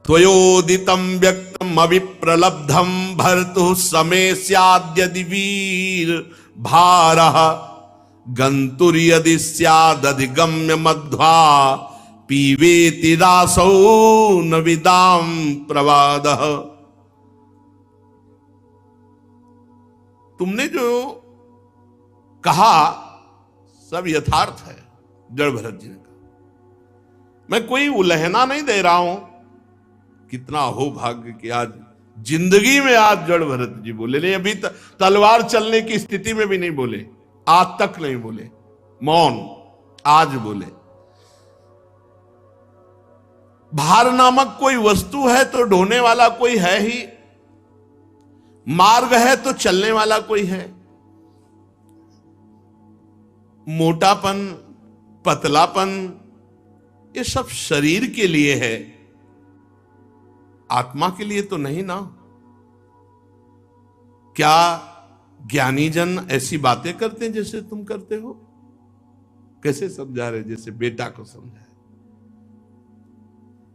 त्वयोदितम व्यक्तम अविप्रलब्धम भर्तु समय स्याद्यदि वीर भारः गंतुर यदि स्यादधिगम्य मध्वा पीवेति रासौ न विदाम प्रवादः। तुमने जो कहा सब यथार्थ है, जड़ भरत जी ने कहा। मैं कोई उलहना नहीं दे रहा हूं। कितना हो भाग्य कि आज जिंदगी में आज जड़ भरत जी बोले नहीं, अभी तलवार चलने की स्थिति में भी नहीं बोले, आज तक नहीं बोले, मौन, आज बोले। भार नामक कोई वस्तु है तो ढोने वाला कोई है ही, मार्ग है तो चलने वाला कोई है। मोटापन, पतलापन, ये सब शरीर के लिए है, आत्मा के लिए तो नहीं ना। क्या ज्ञानी जन ऐसी बातें करते हैं जैसे तुम करते हो? कैसे समझा रहे? जैसे बेटा को समझा।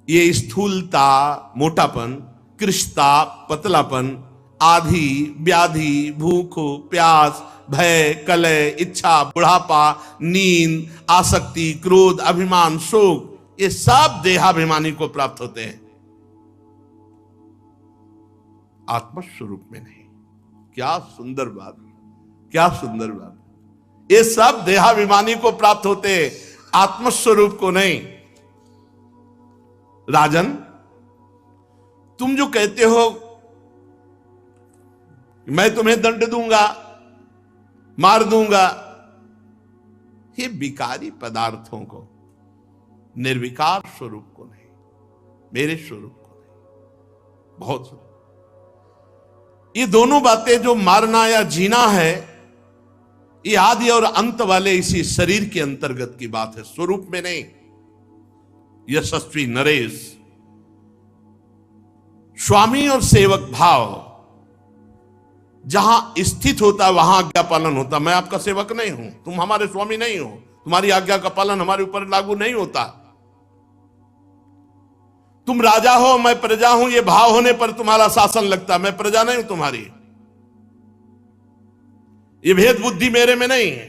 ये स्थूलता, मोटापन, कृशता, पतलापन, आधि, व्याधि, भूख, प्यास, भय, कलह, इच्छा, बुढ़ापा, नींद, आसक्ति, क्रोध, अभिमान, शोक, ये सब देहाभिमानी को प्राप्त होते हैं, आत्मस्वरूप में नहीं। क्या सुंदर बात, क्या सुंदर बात। ये सब देहाभिमानी को प्राप्त होते हैं, आत्मस्वरूप को नहीं। राजन, तुम जो कहते हो मैं तुम्हें दंड दूंगा, मार दूंगा, ये विकारी पदार्थों को, निर्विकार स्वरूप को नहीं, मेरे स्वरूप को नहीं। बहुत ये दोनों बातें जो मारना या जीना है, ये आदि और अंत वाले इसी शरीर के अंतर्गत की बात है, स्वरूप में नहीं। यशस्वी नरेश, स्वामी और सेवक भाव जहां स्थित होता है वहां आज्ञा पालन होता। मैं आपका सेवक नहीं हूं, तुम हमारे स्वामी नहीं हो, तुम्हारी आज्ञा का पालन हमारे ऊपर लागू नहीं होता। तुम राजा हो, मैं प्रजा हूं, ये भाव होने पर तुम्हारा शासन लगता। मैं प्रजा नहीं हूं तुम्हारी, ये भेद बुद्धि मेरे में नहीं है,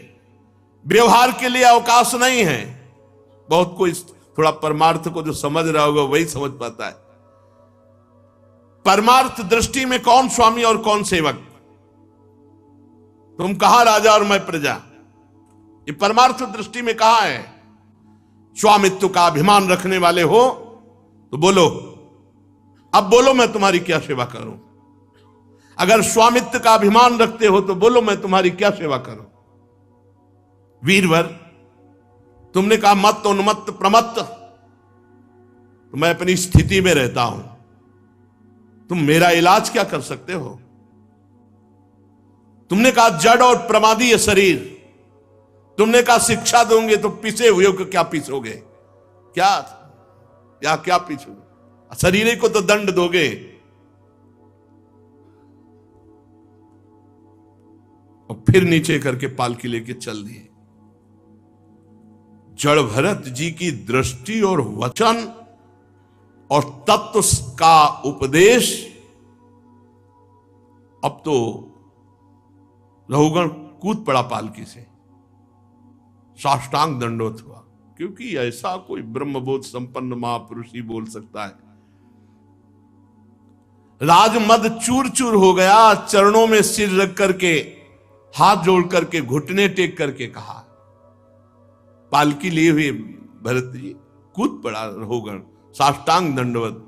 व्यवहार के लिए अवकाश नहीं है। बहुत कोई थोड़ा परमार्थ को जो समझ रहा होगा वही समझ पाता है। परमार्थ दृष्टि में कौन स्वामी और कौन सेवक? तुम कहां राजा और मैं प्रजा? ये परमार्थ दृष्टि में कहां है? स्वामित्व का अभिमान रखने वाले हो तो बोलो, अब बोलो मैं तुम्हारी क्या सेवा करूं। अगर स्वामित्व का अभिमान रखते हो तो बोलो मैं तुम्हारी क्या सेवा करूं। वीरवर, तुमने कहा मत उन्मत्त प्रमत्त, तो मैं अपनी स्थिति में रहता हूं, तुम मेरा इलाज क्या कर सकते हो। तुमने कहा जड़ और प्रमादी ये शरीर, तुमने कहा शिक्षा दोगे तो पिसे हुए को क्या पीसोगे, क्या पीसोगे, शरीर को तो दंड दोगे। और फिर नीचे करके पालकी लेके चल दिए। जड़ भरत जी की दृष्टि और वचन और तत्व का उपदेश, अब तो रघुगण कूद पड़ा पालकी से, साष्टांग दंडवत हुआ, क्योंकि ऐसा कोई ब्रह्मबोध संपन्न महापुरुष ही बोल सकता है। राजमद चूर चूर हो गया, चरणों में सिर रख करके, हाथ जोड़ करके, घुटने टेक करके कहा। पालकी लिए हुए भरत जी कूद पड़ा रघुगण, साष्टांग दंडवत,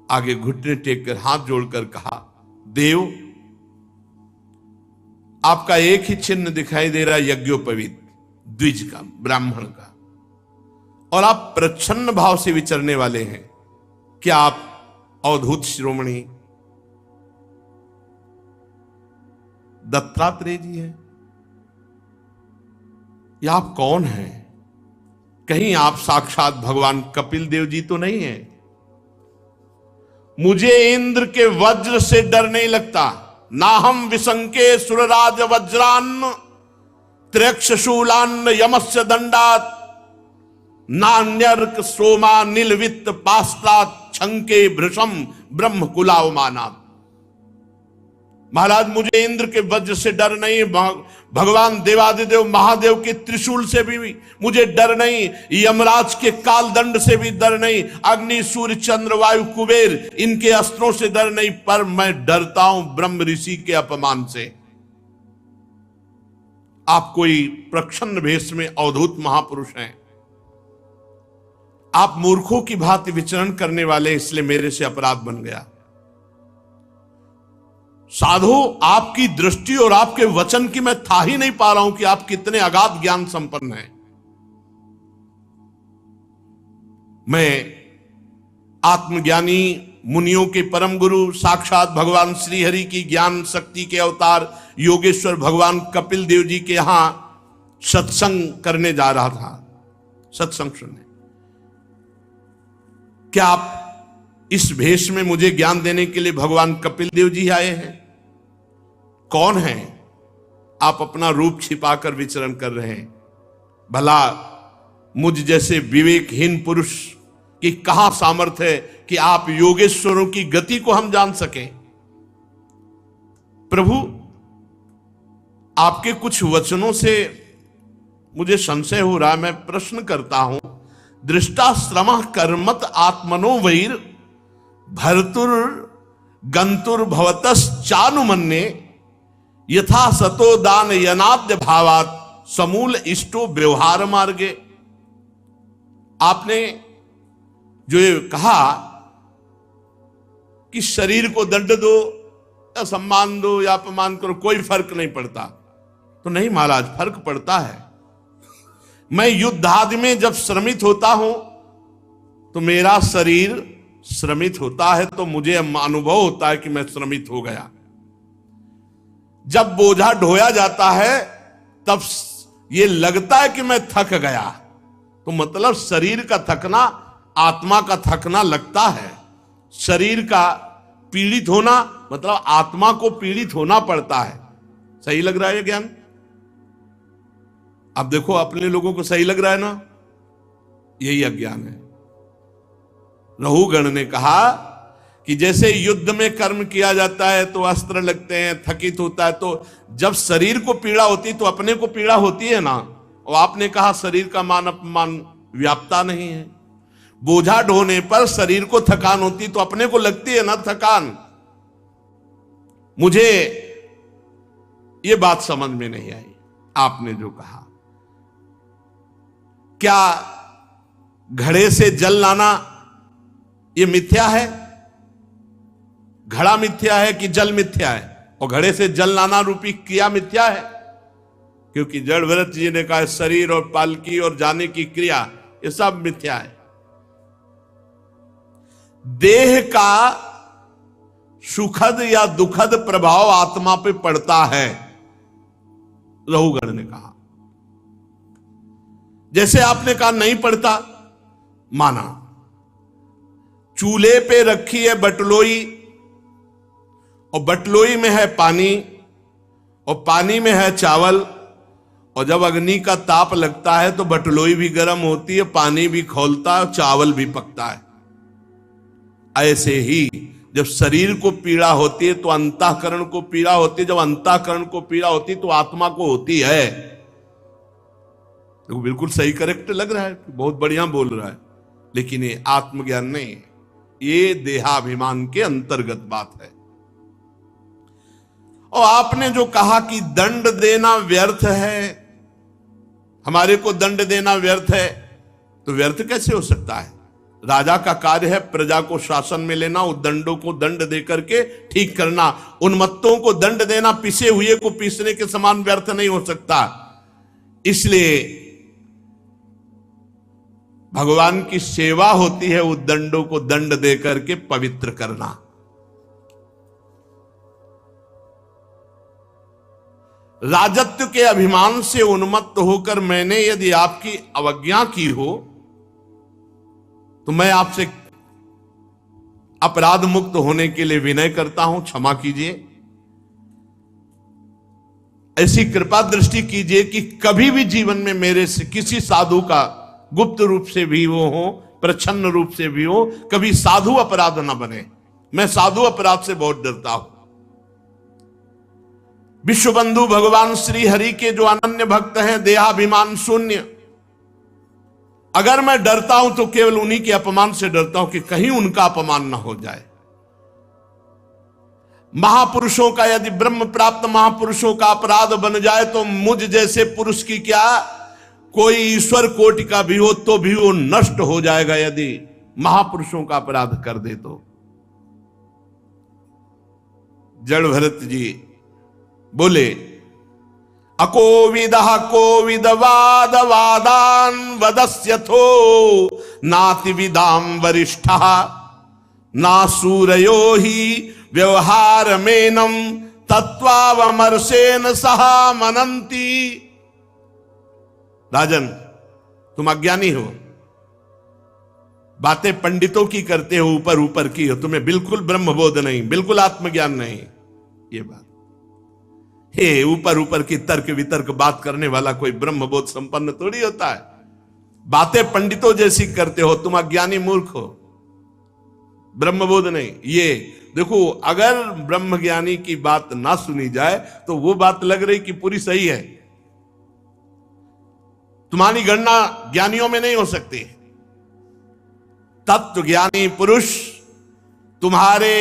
आगे घुटने टेक कर हाथ जोड़कर कहा, देव आपका एक ही चिन्ह दिखाई दे रहा है, यज्ञोपवीत द्विज का, ब्राह्मण का, और आप प्रच्छन्न भाव से विचरने वाले हैं। क्या आप अवधूत शिरोमणि दत्तात्रेय जी हैं, या आप कौन हैं? कहीं आप साक्षात भगवान कपिल देव जी तो नहीं है? मुझे इंद्र के वज्र से डर नहीं लगता, ना हम विशंके सुरराज वज्रान्न त्र्यक्षशूलान्न यमस्य दंडात, नान्यर्क सोमा नीलवित्त पास्त्रात छंके भृशम ब्रह्म कुलावमानात। महाराज मुझे इंद्र के वज्र से डर नहीं, भगवान देवादिदेव महादेव के त्रिशूल से भी मुझे डर नहीं, यमराज के काल दंड से भी डर नहीं, अग्नि सूर्य चंद्र वायु कुबेर इनके अस्त्रों से डर नहीं, पर मैं डरता हूं ब्रह्म ऋषि के अपमान से। आप कोई प्रच्छन्न भेष में अवधूत महापुरुष हैं, आप मूर्खों की भांति विचरण करने वाले, इसलिए मेरे से अपराध बन गया। साधु, आपकी दृष्टि और आपके वचन की मैं था ही नहीं पा रहा हूं कि आप कितने अगाध ज्ञान संपन्न हैं। मैं आत्मज्ञानी मुनियों के परम गुरु साक्षात भगवान श्री हरि की ज्ञान शक्ति के अवतार योगेश्वर भगवान कपिल देव जी के यहां सत्संग करने जा रहा था, सत्संग सुनने। क्या आप इस भेष में मुझे ज्ञान देने के लिए भगवान कपिल देव जी आए हैं? कौन हैं आप? अपना रूप छिपाकर विचरण कर रहे हैं। भला मुझ जैसे विवेकहीन पुरुष की कहां सामर्थ्य है कि आप योगेश्वरों की गति को हम जान सकें? प्रभु, आपके कुछ वचनों से मुझे संशय हो रहा है, मैं प्रश्न करता हूं। दृष्टाश्रमः कर्मत आत्मनो वैर भर्तुर गंतुर भवतस चानुमन्ये यथा सतो दान यनाद्य भावात समूल इष्टो व्यवहार मार्गे। आपने जो ये कहा कि शरीर को दंड दो या सम्मान दो या अपमान करो, कोई फर्क नहीं पड़ता, तो नहीं महाराज, फर्क पड़ता है। मैं युद्ध आदि में जब श्रमित होता हूं तो मेरा शरीर श्रमित होता है, तो मुझे अनुभव होता है कि मैं श्रमित हो गया। जब बोझा ढोया जाता है तब ये लगता है कि मैं थक गया, तो मतलब शरीर का थकना आत्मा का थकना लगता है। शरीर का पीड़ित होना मतलब आत्मा को पीड़ित होना पड़ता है। सही लग रहा है ये ज्ञान? अब देखो अपने लोगों को सही लग रहा है ना? यही अज्ञान है। रघुगण ने कहा कि जैसे युद्ध में कर्म किया जाता है तो अस्त्र लगते हैं, थकित होता है, तो जब शरीर को पीड़ा होती तो अपने को पीड़ा होती है ना। और आपने कहा शरीर का मान अपमान व्याप्ता नहीं है। बोझा ढोने पर शरीर को थकान होती तो अपने को लगती है ना थकान। मुझे ये बात समझ में नहीं आई आपने जो कहा। क्या घड़े से जल लाना ये मिथ्या है? घड़ा मिथ्या है कि जल मिथ्या है? और घड़े से जल लाना रूपी क्रिया मिथ्या है, क्योंकि जड़ भरत जी ने कहा शरीर और पालकी और जाने की क्रिया ये सब मिथ्या है। देह का सुखद या दुखद प्रभाव आत्मा पे पड़ता है, रघुगण ने कहा। जैसे आपने कहा नहीं पड़ता, माना। चूल्हे पे रखी है बटलोई और बटलोई में है पानी और पानी में है चावल, और जब अग्नि का ताप लगता है तो बटलोई भी गर्म होती है, पानी भी खौलता है, चावल भी पकता है। ऐसे ही जब शरीर को पीड़ा होती है तो अंतःकरण को पीड़ा होती है, जब अंतःकरण को पीड़ा होती है तो आत्मा को होती है। तो बिल्कुल सही करेक्ट लग रहा है, बहुत बढ़िया बोल रहा है, लेकिन ये आत्मज्ञान नहीं, ये देहाभिमान के अंतर्गत बात है। और आपने जो कहा कि दंड देना व्यर्थ है, हमारे को दंड देना व्यर्थ है, तो व्यर्थ कैसे हो सकता है? राजा का कार्य है प्रजा को शासन में लेना, उद्दंडों को दंड दे करके ठीक करना। उन्मत्तों को दंड देना पिसे हुए को पीसने के समान व्यर्थ नहीं हो सकता। इसलिए भगवान की सेवा होती है उद्दंडों को दंड दे करके पवित्र करना। राजत्व के अभिमान से उन्मत्त होकर मैंने यदि आपकी अवज्ञा की हो तो मैं आपसे अपराध मुक्त होने के लिए विनय करता हूं, क्षमा कीजिए। ऐसी कृपा दृष्टि कीजिए कि कभी भी जीवन में मेरे से किसी साधु का गुप्त रूप से भी वो हो, प्रच्छन्न रूप से भी हो, कभी साधु अपराध न बने। मैं साधु अपराध से बहुत डरता हूं। विश्वबंधु भगवान श्री हरि के जो अनन्य भक्त हैं, देहाभिमान शून्य, अगर मैं डरता हूं तो केवल उन्हीं के अपमान से डरता हूं कि कहीं उनका अपमान ना हो जाए। महापुरुषों का, यदि ब्रह्म प्राप्त महापुरुषों का अपराध बन जाए तो मुझ जैसे पुरुष की क्या, कोई ईश्वर कोटि का भी हो तो भी वो नष्ट हो जाएगा यदि महापुरुषों का अपराध कर दे तो। जड़ भरत जी बोले अकोविदः कोविद वाद वादान वदस्यथो नाति विदाम वरिष्ठः ना सूरयो ही व्यवहार मेनम तत्वावमर्शेन सह मनंती। राजन, तुम अज्ञानी हो, बातें पंडितों की करते हो, ऊपर ऊपर की हो, तुम्हें बिल्कुल ब्रह्मबोध नहीं, बिल्कुल आत्मज्ञान नहीं। ये बात हे, ऊपर ऊपर की तर्क वितर्क बात करने वाला कोई ब्रह्मबोध संपन्न थोड़ी होता है। बातें पंडितों जैसी करते हो, तुम अज्ञानी मूर्ख हो, ब्रह्मबोध नहीं। ये देखो, अगर ब्रह्मज्ञानी की बात ना सुनी जाए तो वो बात लग रही कि पूरी सही है। तुम्हारी गणना ज्ञानियों में नहीं हो सकती। तत्व ज्ञानी पुरुष तुम्हारे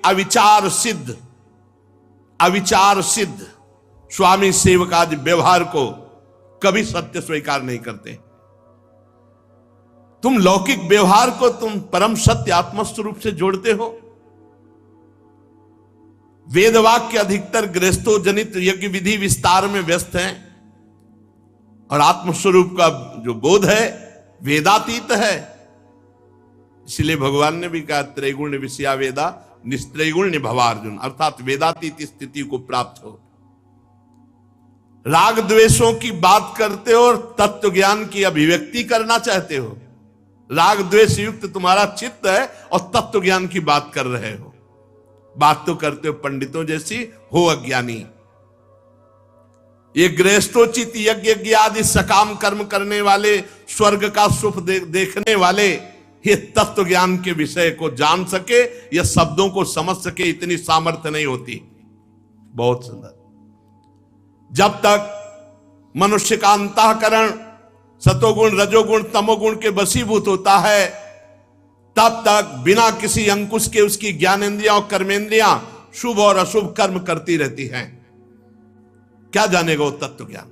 अविचार सिद्ध स्वामी सेवकादि व्यवहार को कभी सत्य स्वीकार नहीं करते। तुम लौकिक व्यवहार को तुम परम सत्य आत्मस्थ रूप से जोड़ते हो। वेदवाक्य अधिकतर गृहस्थो जनित यज्ञ विधि विस्तार में व्यस्त हैं और आत्मस्वरूप का जो बोध है वेदातीत है। इसलिए भगवान ने भी कहा त्रैगुण्य विषया वेदा निस्त्रैगुण्य भवार्जुन, अर्थात वेदातीत स्थिति को प्राप्त हो। राग द्वेषों की बात करते हो और तत्व ज्ञान की अभिव्यक्ति करना चाहते हो। राग द्वेष युक्त तुम्हारा चित्त है और तत्व ज्ञान की बात कर रहे हो। बात तो करते हो पंडितों जैसी, हो अज्ञानी। ये गृहस्थोचित यज्ञ आदि सकाम कर्म करने वाले, स्वर्ग का सुख देखने वाले, ये तत्व ज्ञान के विषय को जान सके या शब्दों को समझ सके, इतनी सामर्थ्य नहीं होती। बहुत सुंदर। जब तक मनुष्य का अंतःकरण सतोगुण रजोगुण तमोगुण के वशीभूत होता है, तब तक बिना किसी अंकुश के उसकी ज्ञानेंद्रियां और कर्मेंद्रियां शुभ और अशुभ कर्म करती रहती हैं। क्या जानेगा वो तत्व ज्ञान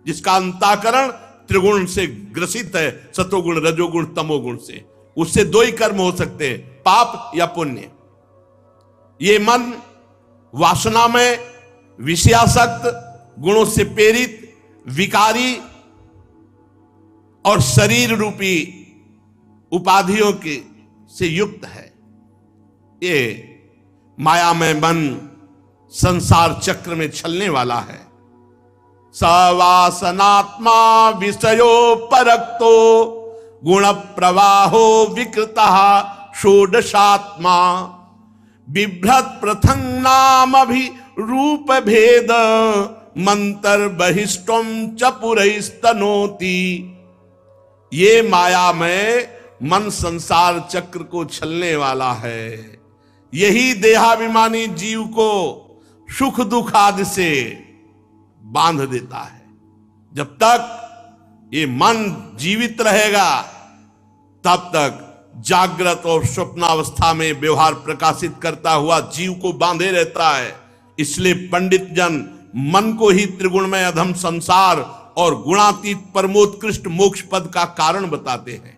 जिसका अंतःकरण त्रिगुण से ग्रसित है, सतोगुण, रजोगुण, तमोगुण से। उससे दो ही कर्म हो सकते हैं, पाप या पुण्य। ये मन वासना में विषयासक्त, गुणों से प्रेरित, विकारी और शरीर रूपी उपाधियों के से युक्त है। ये मायामय मन संसार चक्र में छलने वाला है। सवासनात्मा विषयो परक्तो गुण प्रवाहो विकृतः षोडशात्मा बिभ्रत प्रथंग नाम अभि रूप भेद मंतर बहिष्टम च पुरैस्तनोति। ये माया में मन संसार चक्र को छलने वाला है। यही देहाभिमानी जीव को सुख दुख आदि से बांध देता है। जब तक ये मन जीवित रहेगा तब तक जागृत और स्वप्नावस्था में व्यवहार प्रकाशित करता हुआ जीव को बांधे रहता है। इसलिए पंडित जन मन को ही त्रिगुणमय अधम संसार और गुणातीत परमोत्कृष्ट मोक्ष पद का कारण बताते हैं।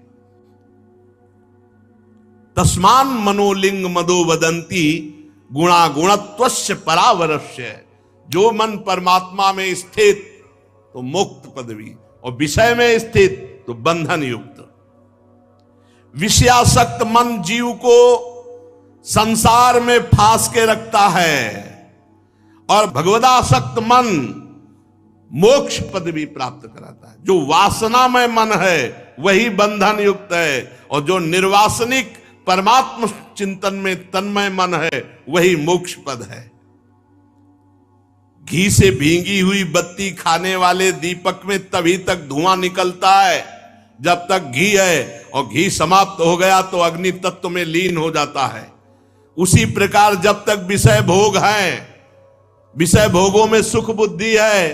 तस्मान मनोलिंग मदो वदंती गुणा गुणत्वस्य परावरस्य। जो मन परमात्मा में स्थित तो मुक्त पदवी, और विषय में स्थित तो बंधन युक्त। विषयासक्त मन जीव को संसार में फांस के रखता है और भगवदासक्त मन मोक्ष पदवी प्राप्त कराता है। जो वासनामय मन है वही बंधन युक्त है, और जो निर्वासनिक परमात्म चिंतन में तन्मय मन है वही मोक्ष पद है। घी से भींगी हुई बत्ती खाने वाले दीपक में तभी तक धुआं निकलता है जब तक घी है, और घी समाप्त हो गया तो अग्नि तत्व में लीन हो जाता है। उसी प्रकार जब तक विषय भोग है, विषय भोगों में सुख बुद्धि है,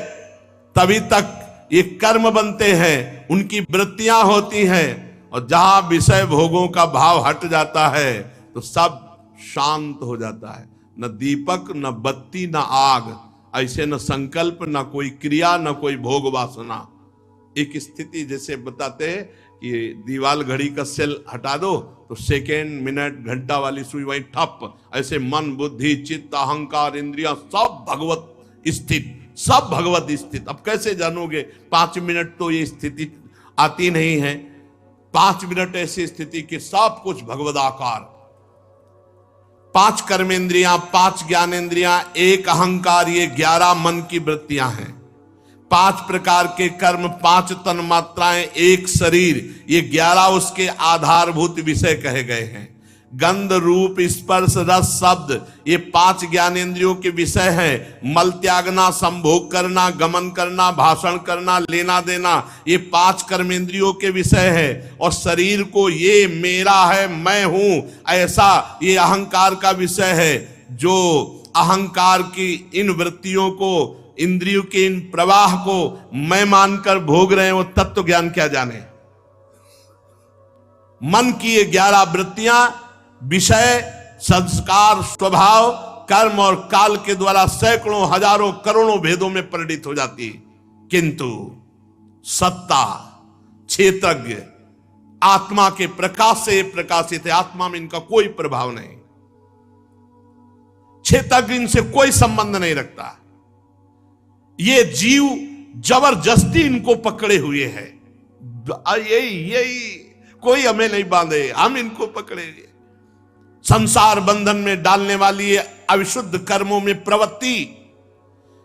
तभी तक ये कर्म बनते हैं, उनकी वृत्तियां होती हैं। और जहां विषय भोगों का भाव हट जाता है तो सब शांत हो जाता है। न दीपक, न बत्ती, न आग, ऐसे न संकल्प, न कोई क्रिया, न कोई भोग वासना। एक स्थिति जैसे बताते हैं कि दीवाल घड़ी का सेल हटा दो तो सेकेंड, मिनट, घंटा वाली सुई वहीं ठप। ऐसे मन, बुद्धि, चित्त, अहंकार, इंद्रियां सब भगवत स्थित, सब भगवत स्थित। अब कैसे जानोगे? 5 मिनट तो ये स्थिति आती नहीं है। 5 मिनट ऐसी स्थिति कि सब कुछ भगवदाकार। 5 कर्मेंद्रियां, 5 ज्ञानेंद्रियां, 1 अहंकार, ये 11 मन की वृत्तियां हैं। 5 प्रकार के कर्म, 5 तन मात्राएं, 1 शरीर, ये 11 उसके आधारभूत विषय कहे गए हैं। गंध, रूप, स्पर्श, रस, शब्द, ये 5 ज्ञानेंद्रियों के विषय हैं। मल त्यागना, संभोग करना, गमन करना, भाषण करना, लेना देना, ये 5 कर्मेंद्रियों के विषय है। और शरीर को ये मेरा है, मैं हूं, ऐसा ये अहंकार का विषय है। जो अहंकार की इन वृत्तियों को, इंद्रियों के इन प्रवाह को मैं मानकर भोग रहे हैं, वो तत्व ज्ञान क्या जाने। मन की ये 11 वृत्तियां विषय, संस्कार, स्वभाव, कर्म और काल के द्वारा सैकड़ों, हजारों, करोड़ों भेदों में परिणित हो जाती है। किंतु सत्ता, क्षेत्रज्ञ, आत्मा के प्रकाश से प्रकाशित है। आत्मा में इनका कोई प्रभाव नहीं, क्षेत्रज्ञ इनसे कोई संबंध नहीं रखता। ये जीव जबरदस्ती इनको पकड़े हुए है। यही कोई हमें नहीं बांधे, हम इनको पकड़े। संसार बंधन में डालने वाली ये अविशुद्ध कर्मों में प्रवृत्ति,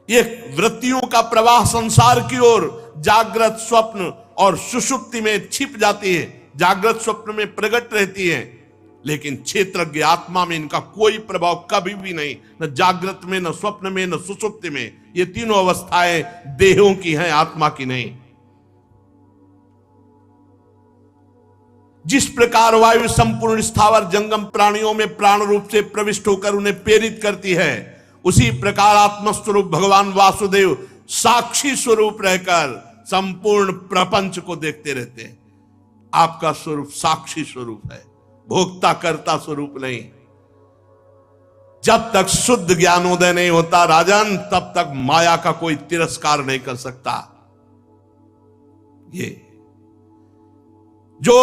ये वृत्तियों का प्रवाह संसार की ओर जागृत, स्वप्न और सुषुप्ति में छिप जाती है। जागृत स्वप्न में प्रकट रहती है, लेकिन क्षेत्रज्ञ आत्मा में इनका कोई प्रभाव कभी भी नहीं। न जागृत में, न स्वप्न में, न सुषुप्ति में। ये तीनों अवस्थाएं देहों की हैं, आत्मा की नहीं। जिस प्रकार वायु संपूर्ण स्थावर जंगम प्राणियों में प्राण रूप से प्रविष्ट होकर उन्हें प्रेरित करती है, उसी प्रकार आत्मस्वरूप भगवान वासुदेव साक्षी स्वरूप रहकर संपूर्ण प्रपंच को देखते रहते हैं। आपका स्वरूप साक्षी स्वरूप है, भोक्ता करता स्वरूप नहीं। जब तक शुद्ध ज्ञानोदय नहीं होता राजन, तब तक माया का कोई तिरस्कार नहीं कर सकता। ये जो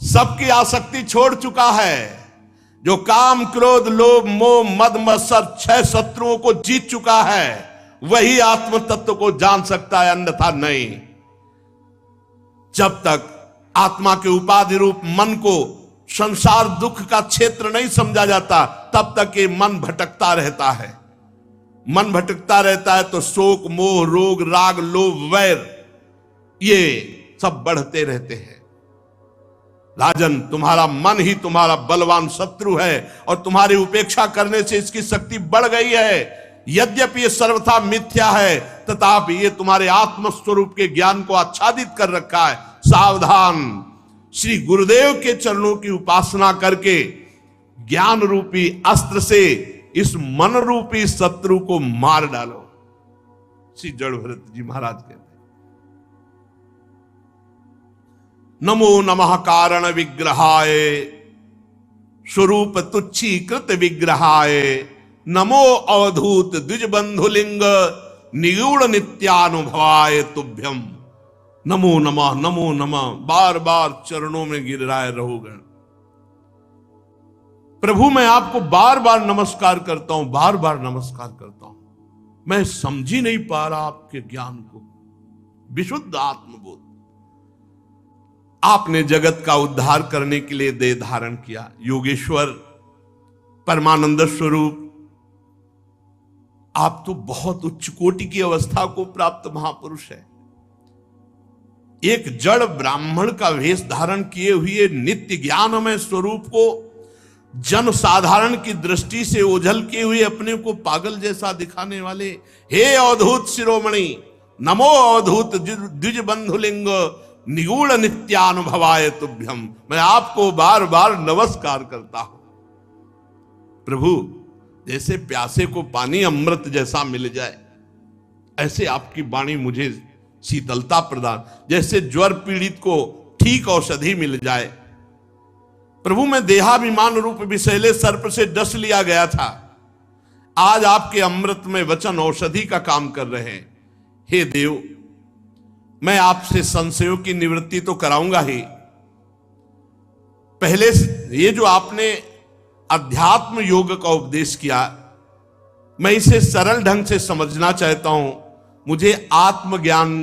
सबकी आसक्ति छोड़ चुका है, जो काम क्रोध लोभ मोह मद मत्सर 6 शत्रुओं को जीत चुका है, वही आत्म तत्व को जान सकता है, अन्यथा नहीं। जब तक आत्मा के उपाधि रूप मन को संसार दुख का क्षेत्र नहीं समझा जाता, तब तक ये मन भटकता रहता है। मन भटकता रहता है तो शोक मोह रोग राग लोभ वैर ये सब बढ़ते रहते हैं। राजन, तुम्हारा मन ही तुम्हारा बलवान शत्रु है और तुम्हारी उपेक्षा करने से इसकी शक्ति बढ़ गई है। यद्यपि ये सर्वथा मिथ्या है, तथापि ये तुम्हारे आत्म स्वरूप के ज्ञान को आच्छादित कर रखा है। सावधान, श्री गुरुदेव के चरणों की उपासना करके ज्ञान रूपी अस्त्र से इस मन रूपी शत्रु को मार डालो। श्री जड़ भरत जी महाराज कहते हैं, नमो नमः कारण विग्रहाय स्वरूप तुच्छीकृत विग्रहाय, नमो अवधूत द्विज बंधुलिंग निगूढ़ नित्यानुभवाय तुभ्यम। नमो नमः नमो नमः, बार बार चरणों में गिर रहा है रहोगण। प्रभु मैं आपको बार बार नमस्कार करता हूं, बार बार नमस्कार करता हूं। मैं समझ ही नहीं पा रहा आपके ज्ञान को। विशुद्ध आत्मबोध आपने जगत का उद्धार करने के लिए देह धारण किया। योगेश्वर परमानंद स्वरूप, आप तो बहुत उच्च कोटि की अवस्था को प्राप्त महापुरुष है। एक जड़ ब्राह्मण का वेश धारण किए हुए नित्य ज्ञानमय स्वरूप को जन साधारण की दृष्टि से ओझल किए हुए अपने को पागल जैसा दिखाने वाले, हे अवधूत शिरोमणि, नमो अवधूत द्विज बंधुलिंग निगूढ़ नित्यानुभवाय तुभ्यम। मैं आपको बार बार नमस्कार करता हूं। प्रभु, जैसे प्यासे को पानी अमृत जैसा मिल जाए, ऐसे आपकी वाणी मुझे शीतलता प्रदान, जैसे ज्वर पीड़ित को ठीक औषधि मिल जाए। प्रभु, मैं देहाभिमान रूप विषैले सर्प से डस लिया गया था, आज आपके अमृत में वचन औषधि का काम कर रहे हैं। हे देव, मैं आपसे संशयों की निवृत्ति तो कराऊंगा ही। पहले ये जो आपने अध्यात्म योग का उपदेश किया, मैं इसे सरल ढंग से समझना चाहता हूं। मुझे आत्मज्ञान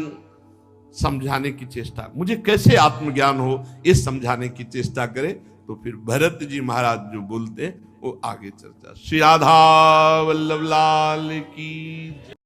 समझाने की चेष्टा, मुझे कैसे आत्मज्ञान हो इस समझाने की चेष्टा करें। तो फिर भरत जी महाराज जो बोलते हैं वो आगे चर्चा। श्री राधा वल्लभ लाल की।